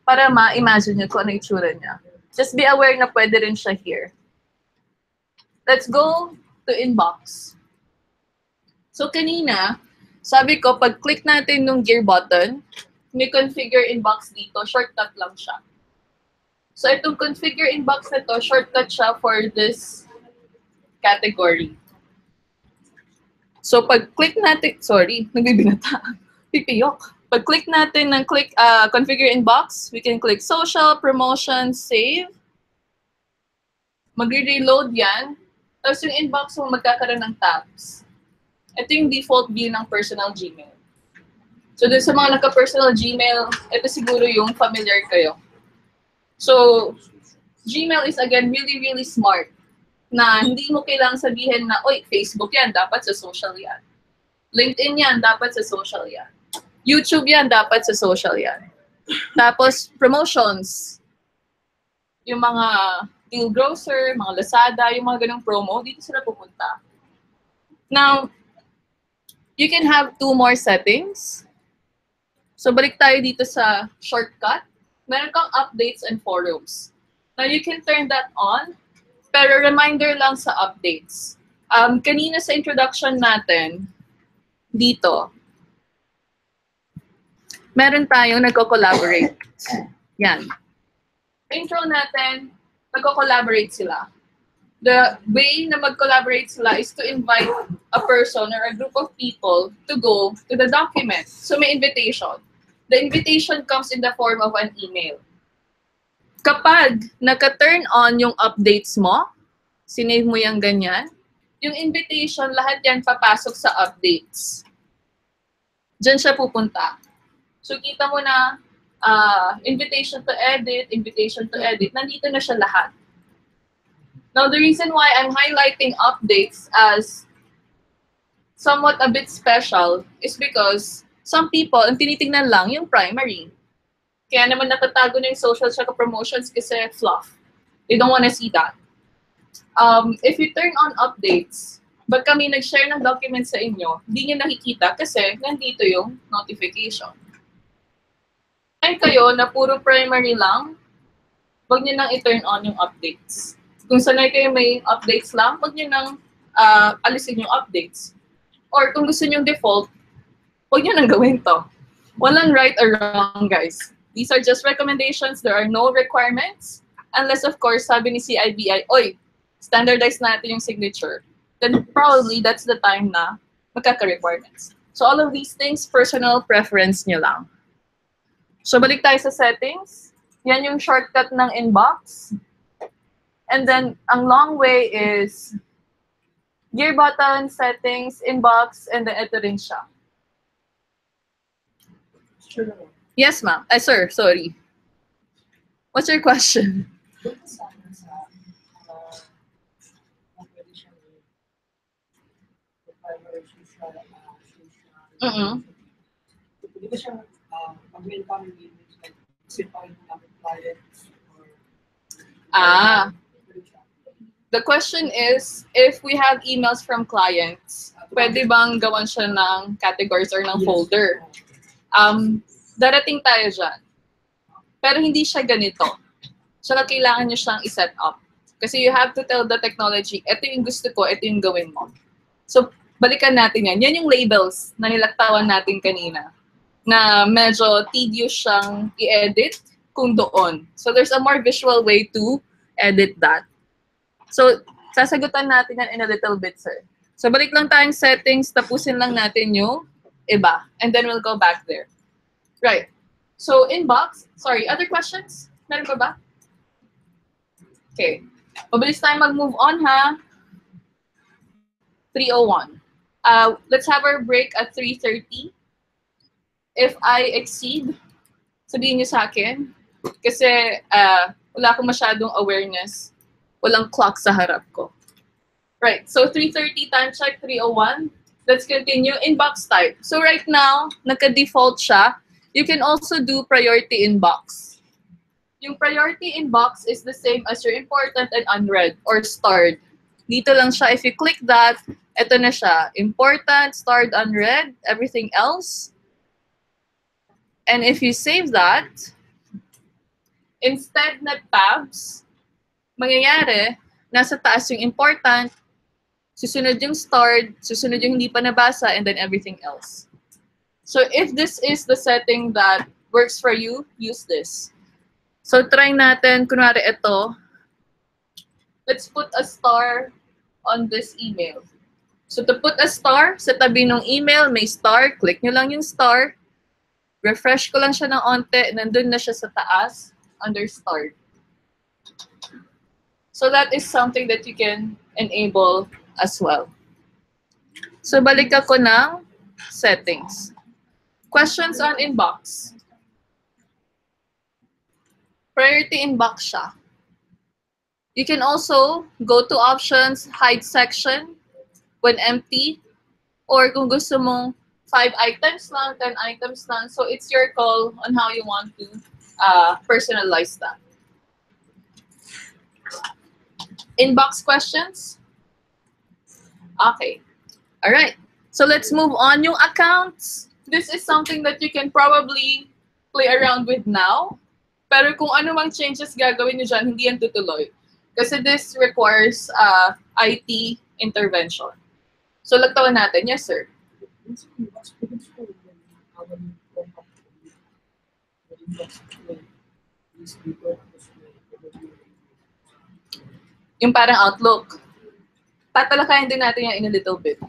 Para ma-imagine nyo kung ano yung itsura niya. Just be aware na pwede rin siya here. Let's go to inbox. So kanina, sabi ko, pag click natin ng gear button, may configure inbox dito, shortcut lang siya. So itong configure inbox na to, shortcut siya for this category. So pag click natin, sorry, nagbibinata, pipiyok. Pag click natin ng configure inbox, we can click social, promotion, save. Magre-reload yan. Tapos yung inbox mo magkakaroon ng tabs. Ito yung default view ng personal Gmail. So dun sa mga naka-personal Gmail, ito siguro yung familiar kayo. So Gmail is again really smart. Na hindi mo kailangang sabihin na, oy, Facebook yan, dapat sa social yan. LinkedIn yan, dapat sa social yan. YouTube yan, dapat sa social yan. Tapos, promotions. Yung mga Deal Grocer, mga Lazada, yung mga ganong promo, dito sila pupunta. Now, you can have two more settings. So, balik tayo dito sa shortcut. Meron kang updates and forums. Now, you can turn that on. Pero reminder lang sa updates. Kanina sa introduction natin, dito, meron tayong nagko-collaborate. Yan. Intro natin, nagko-collaborate sila. The way na mag-collaborate sila is to invite a person or a group of people to go to the document. So may invitation. The invitation comes in the form of an email. Kapag naka-turn on yung updates mo, sinave mo yung ganyan, yung invitation, lahat yan papasok sa updates. Diyan siya pupunta. So kita mo na invitation to edit, nandito na siya lahat. Now, the reason why I'm highlighting updates as somewhat a bit special is because some people, ang tinitingnan lang yung primary. Kaya naman natatago na yung social tsaka promotions kasi fluff. They don't want to see that. If you turn on updates, pag kami nag-share ng documents sa inyo, hindi nyo nakikita kasi nandito yung notification. Kaya kayo na puro primary lang, wag nyo nang i-turn on yung updates. Kung sanay kayo may updates lang, wag nyo nang alisin yung updates. Or kung gusto nyo default, wag nyo nang gawin to. Walang right or wrong, guys. These are just recommendations. There are no requirements. Unless, of course, sabi ni CIBI, oy, standardize natin yung signature. Then probably that's the time na magkaka-requirements. So all of these things, personal preference nyo lang. So balik tayo sa settings. Yan yung shortcut ng inbox. And then, ang long way is gear button, settings, inbox, and then ito rin siya. Yes, ma'am. Sir, sorry. What's your question? Mm-mm. The question is, if we have emails from clients, pwede bang gawan siya ng categories or ng folder? Darating tayo dyan. Pero hindi siya ganito. Saka kailangan nyo siyang i-set up. Kasi you have to tell the technology, ito yung gusto ko, ito yung gawin mo. So, balikan natin yan. Yan yung labels na nilaktawan natin kanina. Na medyo tedious siyang i-edit kung doon. So, there's a more visual way to edit that. So, sasagutan natin yan in a little bit, sir. So, balik lang tayong settings, tapusin lang natin yung iba. And then we'll go back there. Right. So, inbox. Sorry, other questions? Meron pa ba? Okay. Mabilis tayo mag-move on, ha? 3:01. Let's have our break at 3:30. If I exceed, sabihin niyo sa akin. Kasi wala akong masyadong awareness. Walang clock sa harap ko. Right. So, 3:30 time check, 3:01. Let's continue. Inbox type. So, right now, naka-default siya. You can also do priority inbox. Yung priority inbox is the same as your important and unread or starred. Dito lang siya. If you click that, ito na siya. Important, starred, unread, everything else. And if you save that, instead na tabs, mangyayari, nasa taas yung important, susunod yung starred, susunod yung hindi pa nabasa, and then everything else. So if this is the setting that works for you, use this. So try natin, kunwari ito, let's put a star on this email. So to put a star, sa tabi ng email, may star, click nyo lang yung star, refresh ko lang siya ng onte, nandun na siya sa taas, under start. So that is something that you can enable as well. So balik ako ng settings. Questions on inbox. Priority inbox siya. You can also go to options, hide section when empty, or kung gusto mong 5 items lang, 10 items lang. So it's your call on how you want to personalize that. Inbox questions? Okay. All right. So let's move on. Yung accounts, this is something that you can probably play around with now. Pero kung ano mang changes gagawin nyo dyan, hindi yan tutuloy. Kasi this requires IT intervention. So, lagtawan natin. Yes, sir. Yung parang outlook. Tatalakayin din natin yan in a little bit.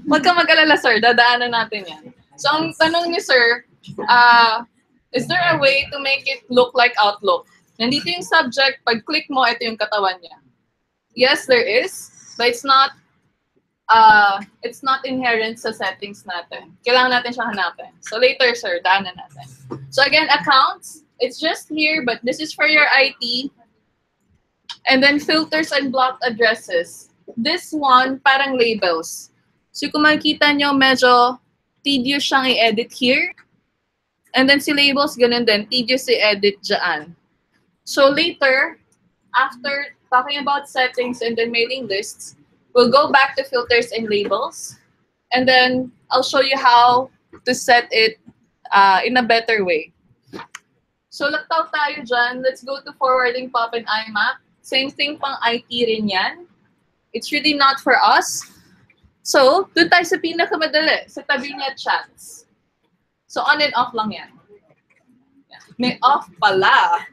Huwag kang mag-alala, sir. Dadaanan natin yan. So, ang tanong ni sir, is there a way to make it look like Outlook? Nandito yung subject. Pag click mo, ito yung katawan niya. Yes, there is. But it's not inherent sa settings natin. Kailangan natin siya hanapin. So, later, sir, daanan natin. So, again, accounts. It's just here, but this is for your IT. And then filters and blocked addresses. This one, parang labels. So kung makikita nyo, medyo tedious siyang i-edit here. And then si labels, ganun din. Tedious i-edit dyan. So later, after talking about settings and then mailing lists, we'll go back to filters and labels. And then I'll show you how to set it in a better way. So laktaw tayo dyan. Let's go to forwarding POP and IMAP. Same thing pang IT rin yan. It's really not for us. So, doon tayo sa pinakamadali. Sa tabi niya, chats. So, on and off lang yan. May off pala.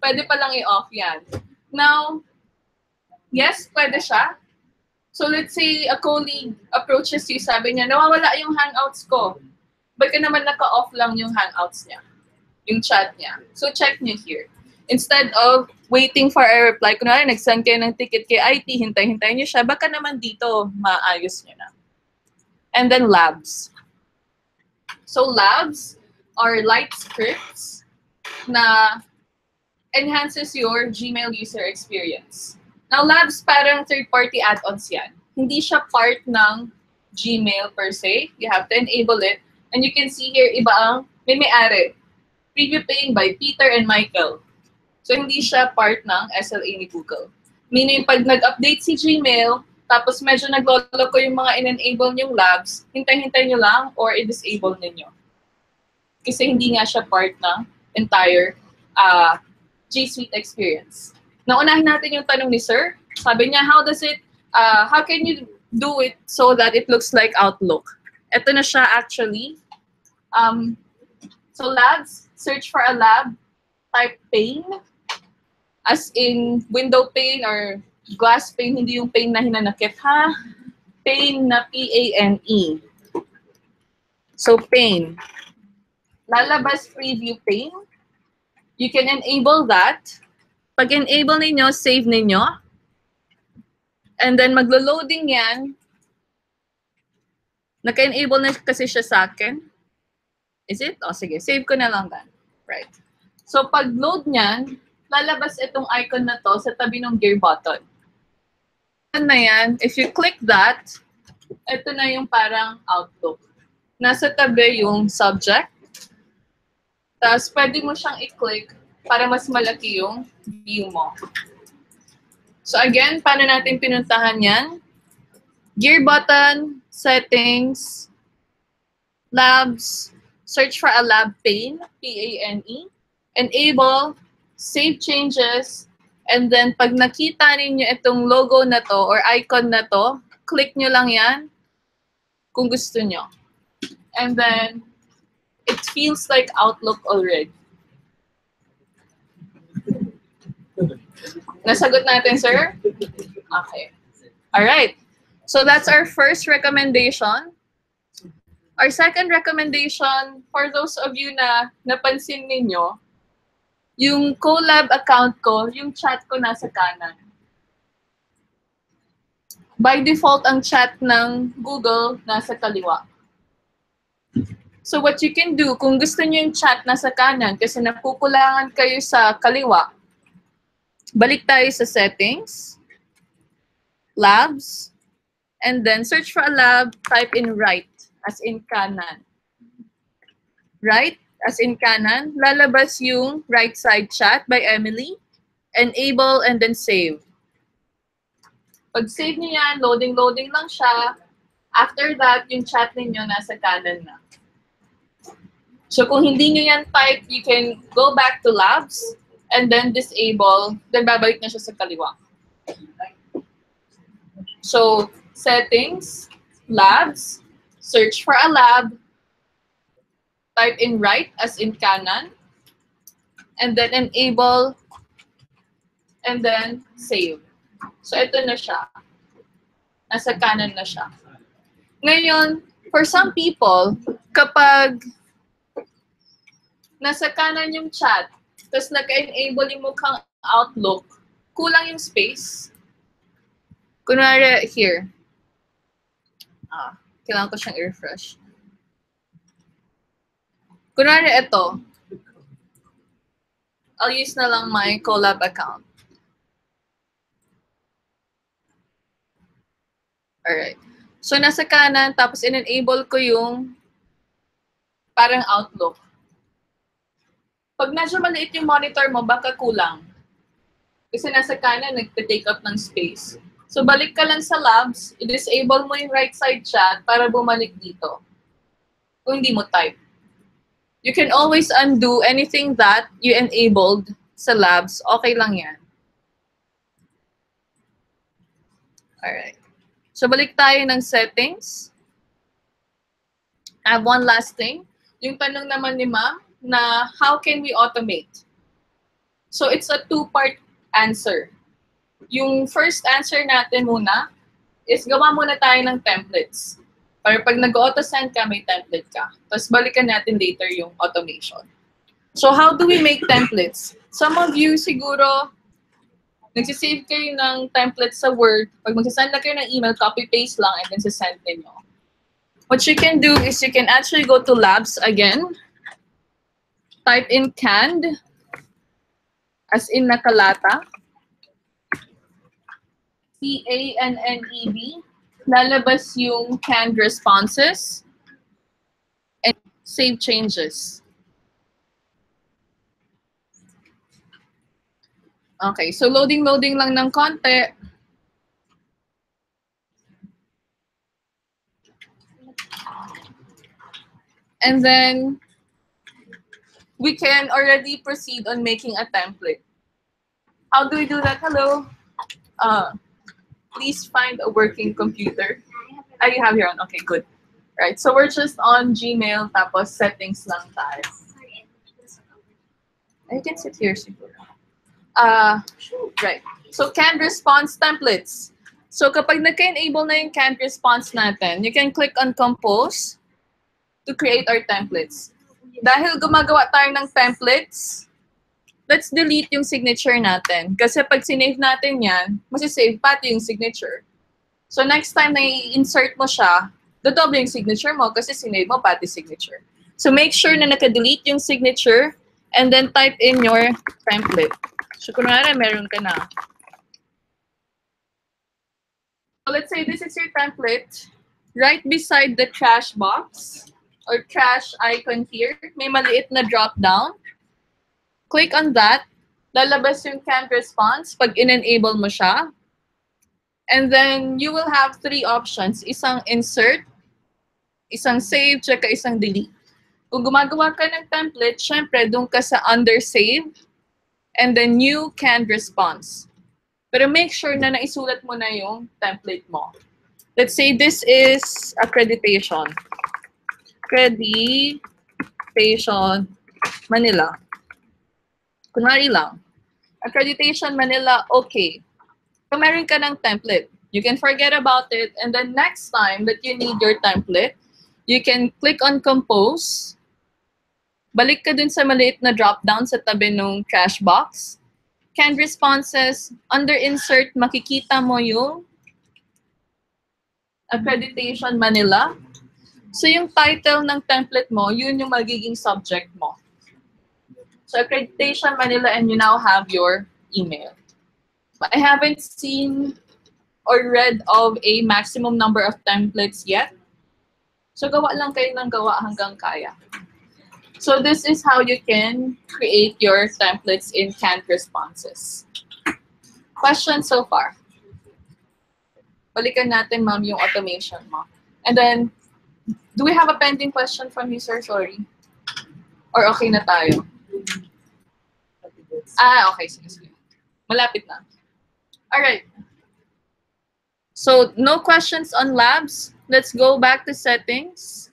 Pwede palang i-off yan. Now, yes, pwede siya. So, let's say a colleague approaches you, sabi niya, nawawala yung hangouts ko. Ba't ka naman naka-off lang yung hangouts niya? Yung chat niya. So, check niyo here. Instead of waiting for a reply, kunwari nag-send kayo ng ticket kay IT, hintay-hintayin niyo siya, baka naman dito maayos niyo na. And then labs. So labs are light scripts na enhances your Gmail user experience. Now labs parang third-party add-ons yan. Hindi siya part ng Gmail per se. You have to enable it. And you can see here, iba ang may-ari. Preview paying by Peter and Michael. So, hindi siya part ng SLA ni Google. Meaning, pag nag-update si Gmail, tapos medyo naglolo ko yung mga in-enable niyong labs, hintay-hintay niyo lang or i-disable ninyo. Kasi hindi nga siya part ng entire G Suite experience. Naunahin natin yung tanong ni Sir. Sabi niya, how can you do it so that it looks like Outlook? Ito na siya actually. So, labs, search for a lab, type pane. As in window pane or glass pane, hindi yung pane na hinanakit, ha? Pane na P-A-N-E. So, pane. Lalabas preview pane. You can enable that. Pag enable ninyo, save ninyo. And then, maglo-loading yan. Naka-enable na kasi siya sa akin. Is it? O, sige. Save ko na lang dan. Right. So, pag load niyan, lalabas itong icon na to sa tabi ng gear button. Na yan, if you click that, ito na yung parang Outlook. Nasa tabi yung subject. Tapos, pwede mo siyang i-click para mas malaki yung view mo. So, again, paano natin pinuntahan yan? Gear button, settings, labs, search for a lab pane, P-A-N-E, enable, save changes, and then pag nakita ninyo itong logo na to or icon na to, click nyo lang yan kung gusto nyo. And then, it feels like Outlook already. Nasagot natin, sir? Okay. Alright. So that's our first recommendation. Our second recommendation, for those of you na napansin ninyo, yung Colab account ko, yung chat ko nasa kanan. By default, ang chat ng Google nasa kaliwa. So what you can do, kung gusto niyo yung chat nasa kanan kasi nakukulangan kayo sa kaliwa, balik tayo sa settings, labs, and then search for a lab, type in right, as in kanan. Right? As in kanan, lalabas yung right side chat by Emily, enable, and then save. Pag save niyo yan, loading lang siya. After that, yung chat ninyo nasa kanan na. So kung hindi nyo yan type, you can go back to labs, and then disable, then babalik na siya sa kaliwa. So, settings, labs, search for a lab, type in right as in Canon, and then enable, and then save. So, ito na siya. Nasa Canon na siya. Ngayon, for some people, kapag nasa Canon yung chat, tapos naka-enable yung mukhang Outlook, kulang yung space. Kunwari, here. Kailangan ko siyang i-refresh. Kunwari, ito. I'll use na lang my collab account. Alright. So, nasa kanan, tapos in-enable ko yung parang Outlook. Pag medyo maliit yung monitor mo, baka kulang. Kasi nasa kanan, nagte-take up ng space. So, balik ka lang sa labs, i-disable mo yung right side chat para bumalik dito. Kung hindi mo type. You can always undo anything that you enabled sa labs. Okay lang yan. Alright. So, balik tayo ng settings. I have one last thing. Yung tanong naman ni ma'am na how can we automate? So, it's a two-part answer. Yung first answer natin muna is gawa muna tayo ng templates. Para pag nag-auto-send ka, may template ka. Tapos balikan natin later yung automation. So how do we make templates? Some of you siguro, nagsisave kayo ng templates sa Word. Pag magsasend na kayo ng email, copy-paste lang and then sasend ninyo. What you can do is you can actually go to Labs again. Type in canned, as in nakalata. C-A-N-N-E-D, lalabas yung canned responses, and save changes. Okay, so loading lang ng konti. And then, we can already proceed on making a template. How do we do that? Hello? Please find a working computer. You have your own. Okay, good. Right, so we're just on Gmail, tapos settings lang tayo. You can sit here, siguro. Right. So, canned response templates. So, kapag nagka-enable na yung canned response natin, you can click on Compose to create our templates. Dahil gumagawa tayo ng templates, let's delete yung signature natin. Kasi pag sinave natin yan, masisave pati yung signature. So next time na i-insert mo siya, dodoble yung signature mo kasi sinave mo pati signature. So make sure na naka-delete yung signature and then type in your template. So kunwari, meron ka na. So let's say this is your template. Right beside the trash box or trash icon here, may maliit na drop down. Click on that. Lalabas yung canned response pag in-enable mo siya. And then you will have three options. Isang insert, isang save, tsaka isang delete. Kung gumagawa ka ng template, syempre doon ka sa under save and then new canned response. Pero make sure na naisulat mo na yung template mo. Let's say this is accreditation. Accreditation Manila. Kunwari lang. Accreditation Manila, okay. So meron ka ng template. You can forget about it and then next time that you need your template, you can click on Compose. Balik ka dun sa maliit na drop-down sa tabi ng trash box. Canned responses, under insert, makikita mo yung Accreditation Manila. So yung title ng template mo, yun yung magiging subject mo. So Accreditation Manila and you now have your email. But I haven't seen or read of a maximum number of templates yet. So gawa lang kayo ng gawa hanggang kaya. So this is how you can create your templates in canned responses. Questions so far? Balikan natin, ma'am, yung automation mo. And then, do we have a pending question from you, sir? Sorry. Or okay na tayo? Okay. Sige. Malapit na. Alright. So no questions on labs. Let's go back to settings.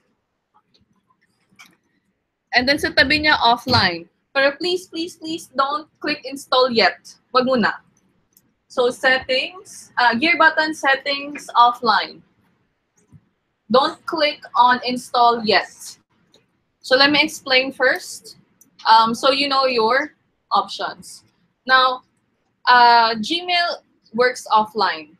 And then sa tabi niya offline. Pero please, please, please don't click install yet. Wag muna. So settings, gear button settings offline. Don't click on install yet. So let me explain first. So you know your options. Now, Gmail works offline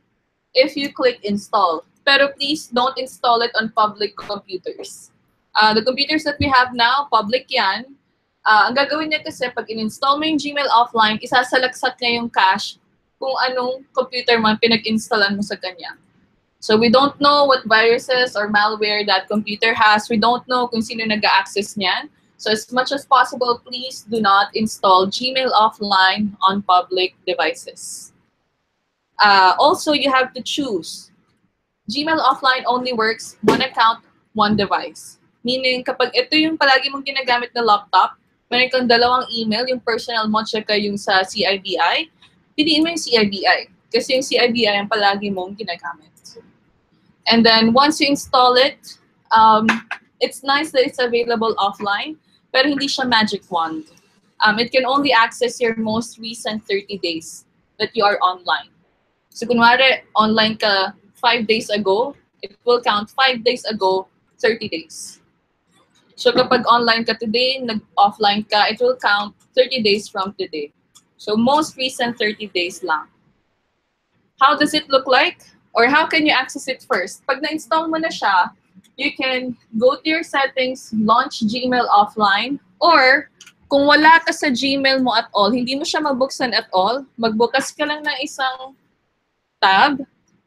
if you click install. Pero please don't install it on public computers. The computers that we have now, public yan. Ang gagawin niya kasi pag in-install mo yung Gmail offline, isasalaksak niya yung cache kung anong computer man pinag-installan mo sa kanya. So we don't know what viruses or malware that computer has. We don't know kung sino nag-access niyan. So as much as possible, please do not install Gmail offline on public devices. Also, you have to choose. Gmail offline only works one account, one device. Meaning, kapag ito yung palagi mong ginagamit na laptop, meron kang dalawang email, yung personal mo, tsaka yung sa CIBI, piliin mo yung CIBI. Kasi yung CIBI ang palagi mong ginagamit. And then, once you install it, it's nice that it's available offline, pero hindi siya magic wand. It can only access your most recent 30 days that you are online. So, kunwari, online ka 5 days ago, it will count 5 days ago, 30 days. So, kapag online ka today, nag-offline ka, it will count 30 days from today. So, most recent 30 days lang. How does it look like? Or how can you access it first? Pag na-install mo na siya, you can go to your settings, launch Gmail offline, or kung wala ka sa Gmail mo at all, hindi mo siya mabuksan at all, magbukas ka lang ng isang tab,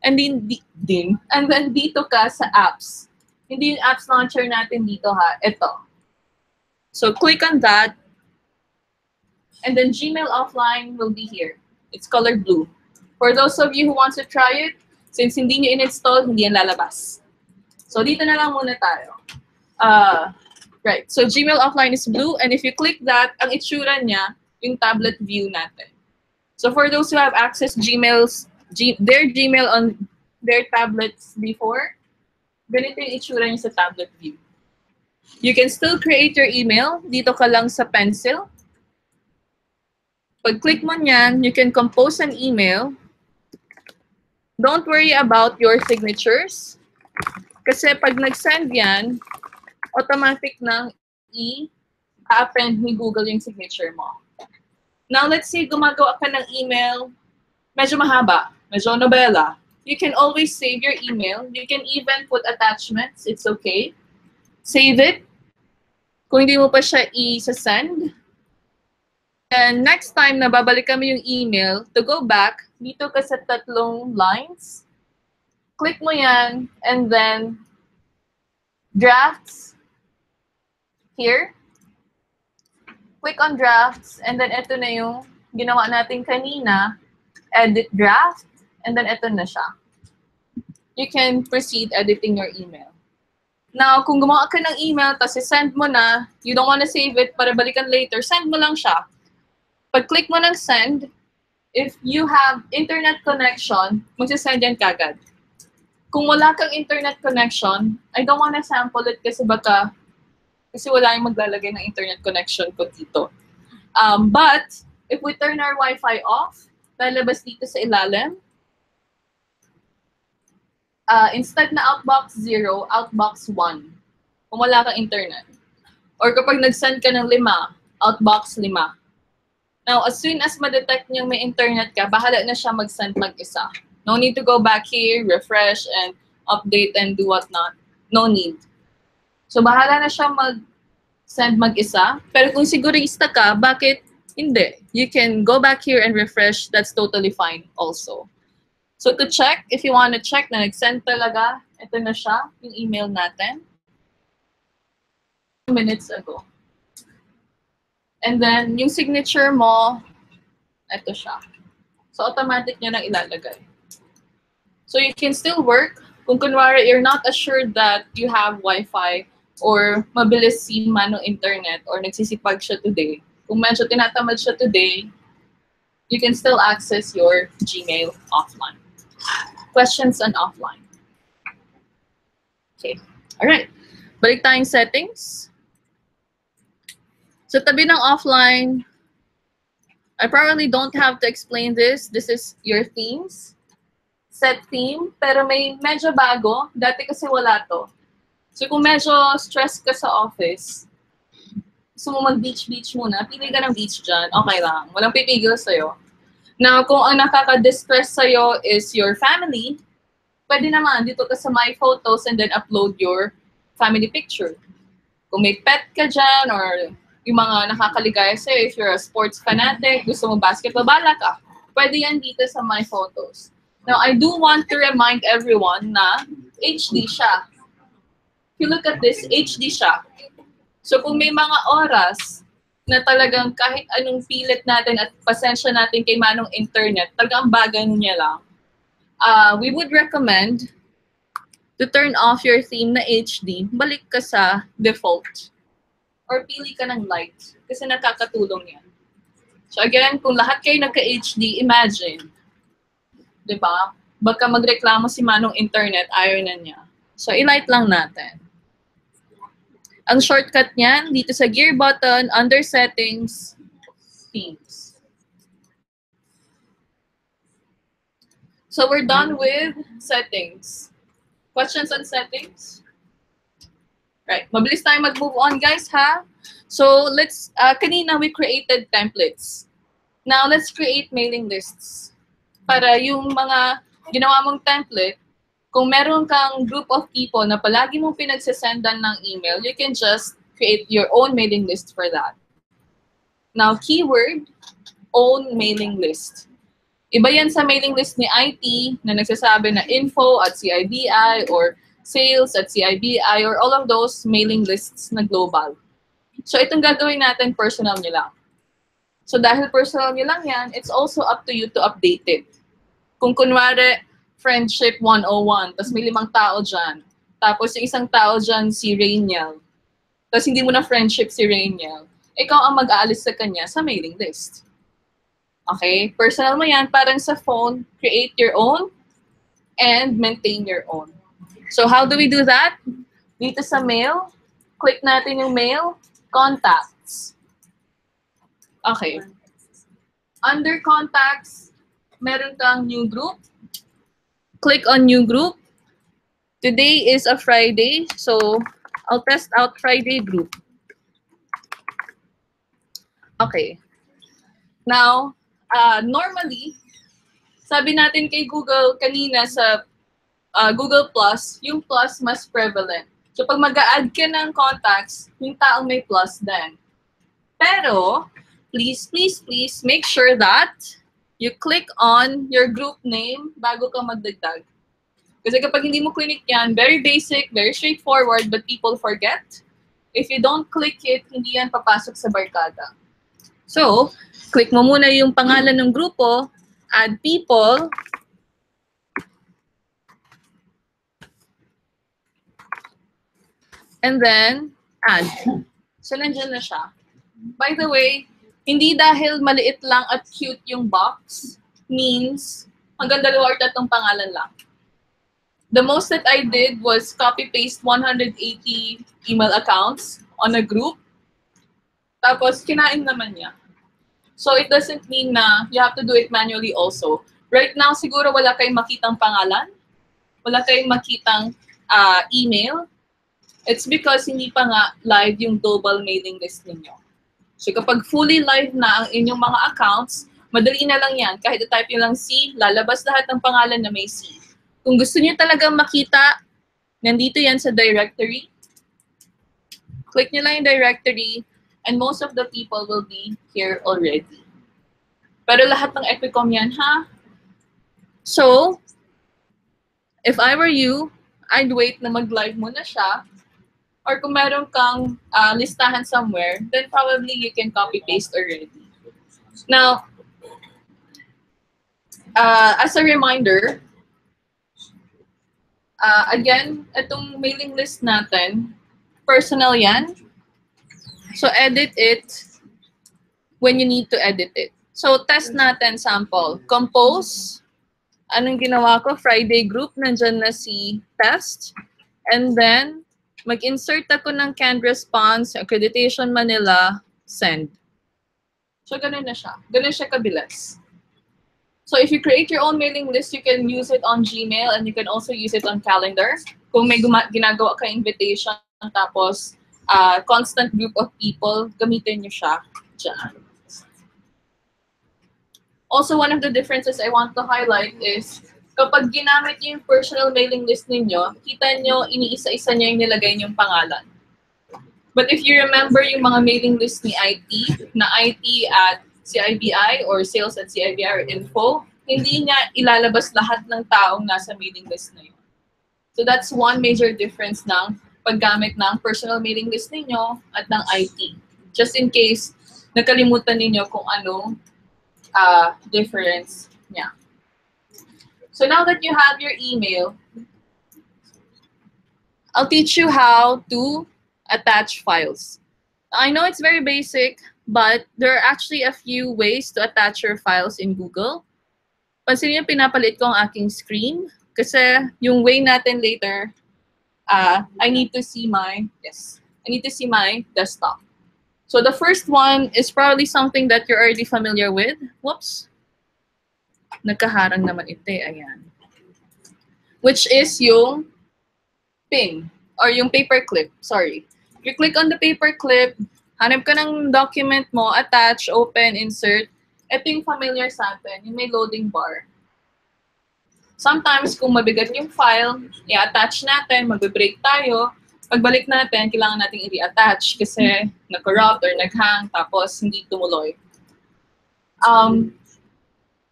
and then dito ka sa apps. Hindi yung apps launcher natin dito ha, ito. So click on that, and then Gmail offline will be here. It's colored blue. For those of you who want to try it, since hindi nyo in-install, hindi yan lalabas. So dito na lang muna tayo. Right, so Gmail offline is blue, and if you click that, ang itsura niya, yung tablet view natin. So for those who have access their Gmail on their tablets before, ganito yung itsura niya sa tablet view. You can still create your email. Dito ka lang sa pencil. Pag-click mo niyan, you can compose an email. Don't worry about your signatures. Kasi pag nag-send yan, automatic nang i-append ni Google yung signature mo. Now, let's say gumagawa ka ng email, medyo mahaba, medyo nobela. You can always save your email. You can even put attachments. It's okay. Save it. Kung hindi mo pa siya i-send. And next time na babalikan mo yung email, to go back, dito ka sa tatlong lines. Click mo yan, and then drafts here. Click on drafts, and then ito na yung ginawa natin kanina, edit draft, and then ito na siya. You can proceed editing your email. Now, kung gumawa ka ng email, tapos send mo na, you don't want to save it para balikan later, send mo lang siya. Pag-click mo ng send, if you have internet connection, magsisend yan kagad. Kung wala kang internet connection, I don't want to sample it kasi wala yung maglalagay ng internet connection ko dito. But, if we turn our Wi-Fi off, lalabas dito sa ilalim, instead na outbox 0, outbox 1. Kung wala kang internet. Or kapag nag-send ka ng 5, outbox 5. Now, as soon as ma-detect niyang may internet ka, bahala na siya mag-send mag-isa. No need to go back here, refresh, and update and do whatnot. No need. So, bahala na siya mag-send mag-isa. Pero kung sigurista ka, bakit hindi? You can go back here and refresh. That's totally fine also. So to check, if you want to check na nag-send talaga, ito na siya, yung email natin. Minutes ago. And then, yung signature mo, ito siya. So automatic niya nang ilalagay. So you can still work. Kung kunwari, you're not assured that you have Wi-Fi or mabilis si manong internet or nagsisipag siya today. Kung medyo tinatamad siya today, you can still access your Gmail offline. questions on offline. Okay. Alright. Balik tayong settings. Sa tabi ng offline, I probably don't have to explain this. This is your themes. Set theme. Pero may medyo bago. Dati kasi wala to. So kung medyo stress ka sa office, gusto mo mag-beach muna, pili ka ng beach dyan. Okay lang. Walang pipigil sa'yo. Now, kung ang nakaka-distress sa'yo is your family, pwede naman dito ka sa My Photos and then upload your family picture. Kung may pet ka dyan or yung mga nakakaligaya sa'yo, if you're a sports fanatic, gusto mo basketball, bala ka. Pwede yan dito sa My Photos. Now, I do want to remind everyone na HD siya. If you look at this, HD siya. So kung may mga oras na talagang kahit anong pilit natin at pasensya natin kay manong internet, talagang bagan niya lang, we would recommend to turn off your theme na HD, balik ka sa default. Or pili ka ng light kasi nakakatulong yan. So again, kung lahat kayo nagka-HD, imagine, di ba? Baka magreklamo si manong internet, ayaw na niya. So i-light lang natin. Ang shortcut niyan, dito sa gear button, under settings, themes. So we're done with settings. Questions on settings? Right, mabilis tayo mag-move on, guys, ha? So let's, kanina we created templates. Now let's create mailing lists. Para yung mga ginawa mong template, kung meron kang group of people na palagi mong pinagsasendan ng email, you can just create your own mailing list for that. Now, keyword, own mailing list. Iba yan sa mailing list ni IT na nagsasabi na info@CIBI or sales@CIBI or all of those mailing lists na global. So, itong gagawin natin, personal nyo lang. So, dahil personal nyo lang yan, it's also up to you to update it. Kung kunwari, Friendship 101, tapos may 5 tao dyan. Tapos yung isang tao dyan, si Rainiel. Tapos hindi mo na friendship si Rainiel. Ikaw ang mag-aalis sa kanya sa mailing list. Okay? Personal mo yan, parang sa phone, create your own and maintain your own. So how do we do that? Dito sa mail, click natin yung mail, contacts. Okay. Under contacts, meron kang new group. Click on new group. Today is a Friday, so I'll test out Friday group. Okay. Now, normally, sabi natin kay Google kanina sa Google Plus, yung plus mas prevalent. So pag mag-a-add ka ng contacts, yung taong may plus din. Pero, please make sure that you click on your group name bago ka magdagdag. Kasi kapag hindi mo click yan, very basic, very straightforward, but people forget. If you don't click it, hindi yan papasok sa barkada. So, click mo muna yung pangalan ng grupo, add people, and then add. So, nandiyan na siya. By the way, hindi dahil maliit lang at cute yung box means hanggang 2 or 3 pangalan lang. The most that I did was copy-paste 180 email accounts on a group. Tapos, kinain naman niya. So, it doesn't mean na you have to do it manually also. Right now, siguro wala kayong makitang pangalan. Wala kayong makitang email. It's because hindi pa nga live yung global mailing list ninyo. So kapag fully live na ang inyong mga accounts, madali na lang yan. Kahit i-type nyo lang C, lalabas lahat ng pangalan na may C. Kung gusto niyo talagang makita, nandito yan sa directory. Click nyo lang yung directory and most of the people will be here already. Pero lahat ng Epicom yan, ha? So, if I were you, I'd wait na mag-live muna siya. Or kung meron kang listahan somewhere, then probably you can copy-paste already. Now, as a reminder, again, itong mailing list natin, personal yan. So, edit it when you need to edit it. So, test natin sample. Compose. anong ginawa ko? Friday group, nandyan na si Test. And then, mag-insert ako ng canned response, Accreditation Manila, send. So, ganun na siya. Ganun siya kabilis. So, if you create your own mailing list, you can use it on Gmail and you can also use it on calendar. Kung may ginagawa ka invitation, tapos constant group of people, gamitin nyo siya dyan. Also, one of the differences I want to highlight is kapag ginamit nyo yung personal mailing list ninyo, kita nyo, iniisa-isa nyo yung nilagay yung pangalan. But if you remember yung mga mailing list ni IT, na IT at CIBI or sales at CIBI or info, hindi niya ilalabas lahat ng taong nasa mailing list na yun. So that's one major difference ng paggamit ng personal mailing list ninyo at ng IT. Just in case nakalimutan ninyo kung anong difference niya. So now that you have your email, I'll teach you how to attach files. I know it's very basic, but there are actually a few ways to attach your files in Google. Pansin niyo, pinapalit ko ang aking screen kasi yung way natin later, I need to see my desktop. So the first one is probably something that you're already familiar with. Whoops. Nagkaharang naman ito, ayan. Which is yung pin or yung paperclip, sorry. You click on the paperclip, hanap ka ng document mo, attach, open, insert. Ito yung familiar sa atin, yung may loading bar. Sometimes, kung mabigat yung file, i-attach natin, mag-break tayo. Pagbalik natin, kailangan natin i-attach kasi nag-corrupt or nag-hang, tapos hindi tumuloy.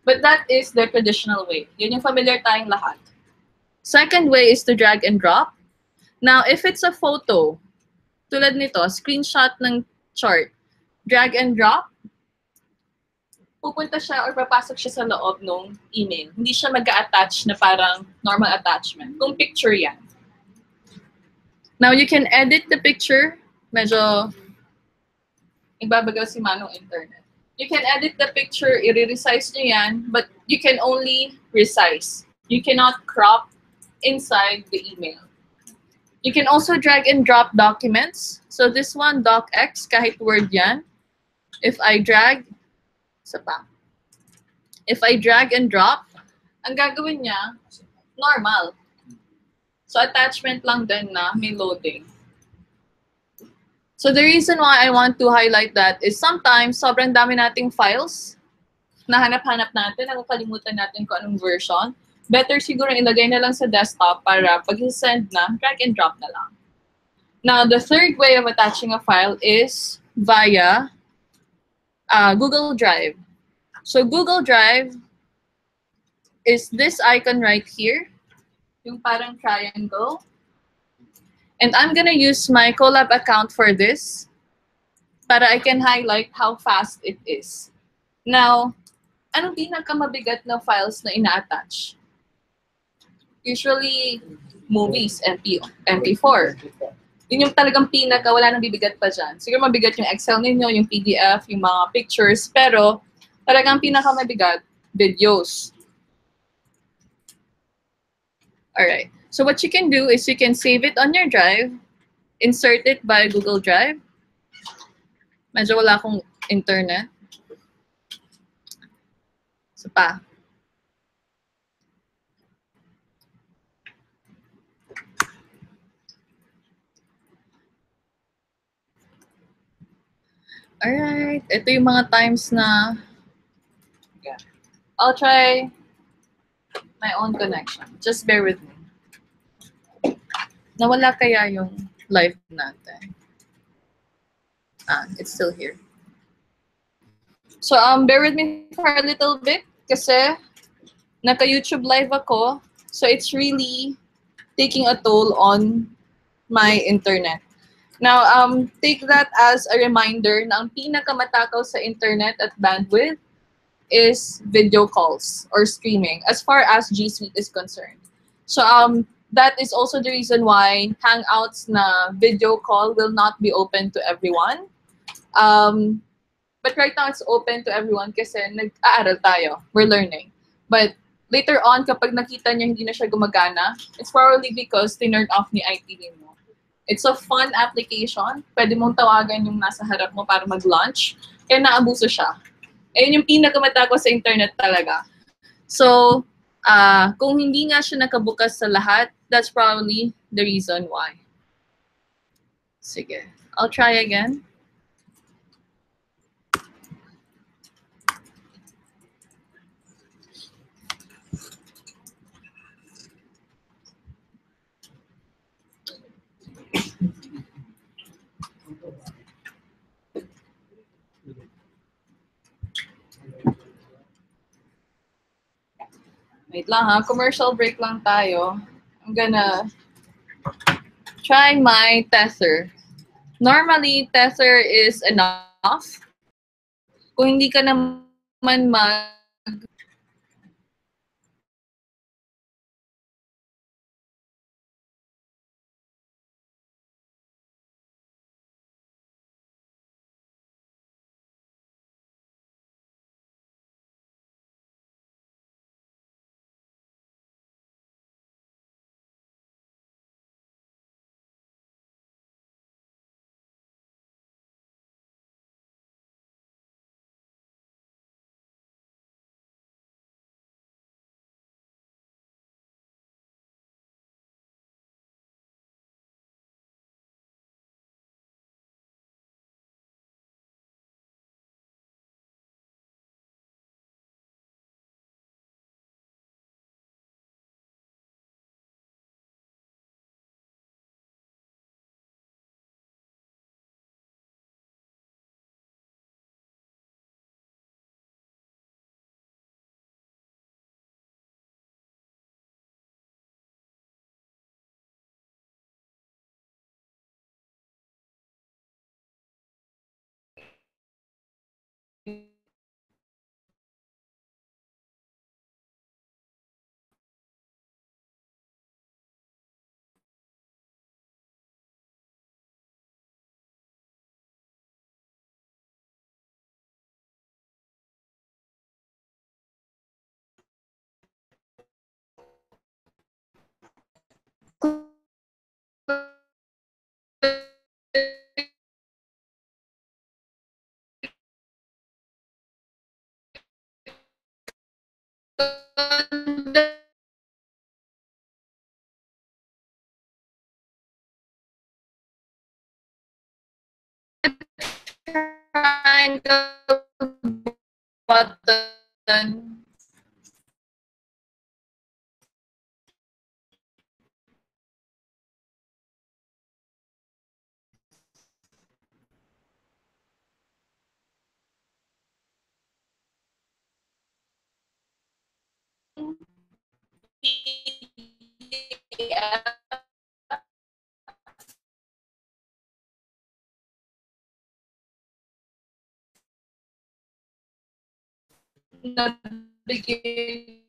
But that is the traditional way. Yun yung familiar tayong lahat. Second way is to drag and drop. Now, if it's a photo, tulad nito, screenshot ng chart, drag and drop, pupunta siya or papasok siya sa loob ng email. Hindi siya mag-a-attach na parang normal attachment. Kung picture yan. Now, you can edit the picture. Medyo ibabagal si Manong internet. You can edit the picture, i-resize nyo yan, but you can only resize. You cannot crop inside the email. You can also drag and drop documents. So this one, docx, kahit Word yan. If I drag, if I drag and drop, ang gagawin niya, normal. So attachment lang din na may loading. So the reason why I want to highlight that is sometimes sobrang dami nating files na hanap-hanap natin, nakakalimutan natin kung anong version. Better siguro ilagay na lang sa desktop para pag send na, drag and drop na lang. Now, the third way of attaching a file is via Google Drive. So Google Drive is this icon right here, yung parang triangle. And I'm gonna use my Colab account for this para I can highlight how fast it is. Now, anong pinakamabigat na files na ina-attach? Usually, movies, MP4. Yun yung talagang pinaka, wala nang bibigat pa dyan. Siguro mabigat yung Excel ninyo, yung PDF, yung mga pictures, pero talagang pinakamabigat, videos. Alright. So what you can do is you can save it on your drive, insert it by Google Drive. Medyo wala akong internet. So pa. Alright. Ito yung mga times na I'll try my own connection. Just bear with me. Nawala kaya yung live natin? It's still here. So, bear with me for a little bit kasi naka-YouTube live ako. So, it's really taking a toll on my internet. Now, take that as a reminder na ang pinakamatakaw sa internet at bandwidth is video calls or streaming as far as G Suite is concerned. So, that is also the reason why Hangouts na video call will not be open to everyone. But right now, it's open to everyone kasi nag-aaral tayo. We're learning. But later on, kapag nakita niya hindi na siya gumagana, it's probably because tinurn off ni IT mo. It's a fun application. Pwede mong tawagan yung nasa harap mo para mag-launch. Kaya naabuso siya. Ayun yung pinakamatako sa internet talaga. So, kung hindi nga siya nakabukas sa lahat, that's probably the reason why. Sige. I'll try again. Wait lang ha, commercial break lang tayo. I'm gonna try my tether. Normally, tether is enough. Kung hindi ka naman trying the button. Nabigay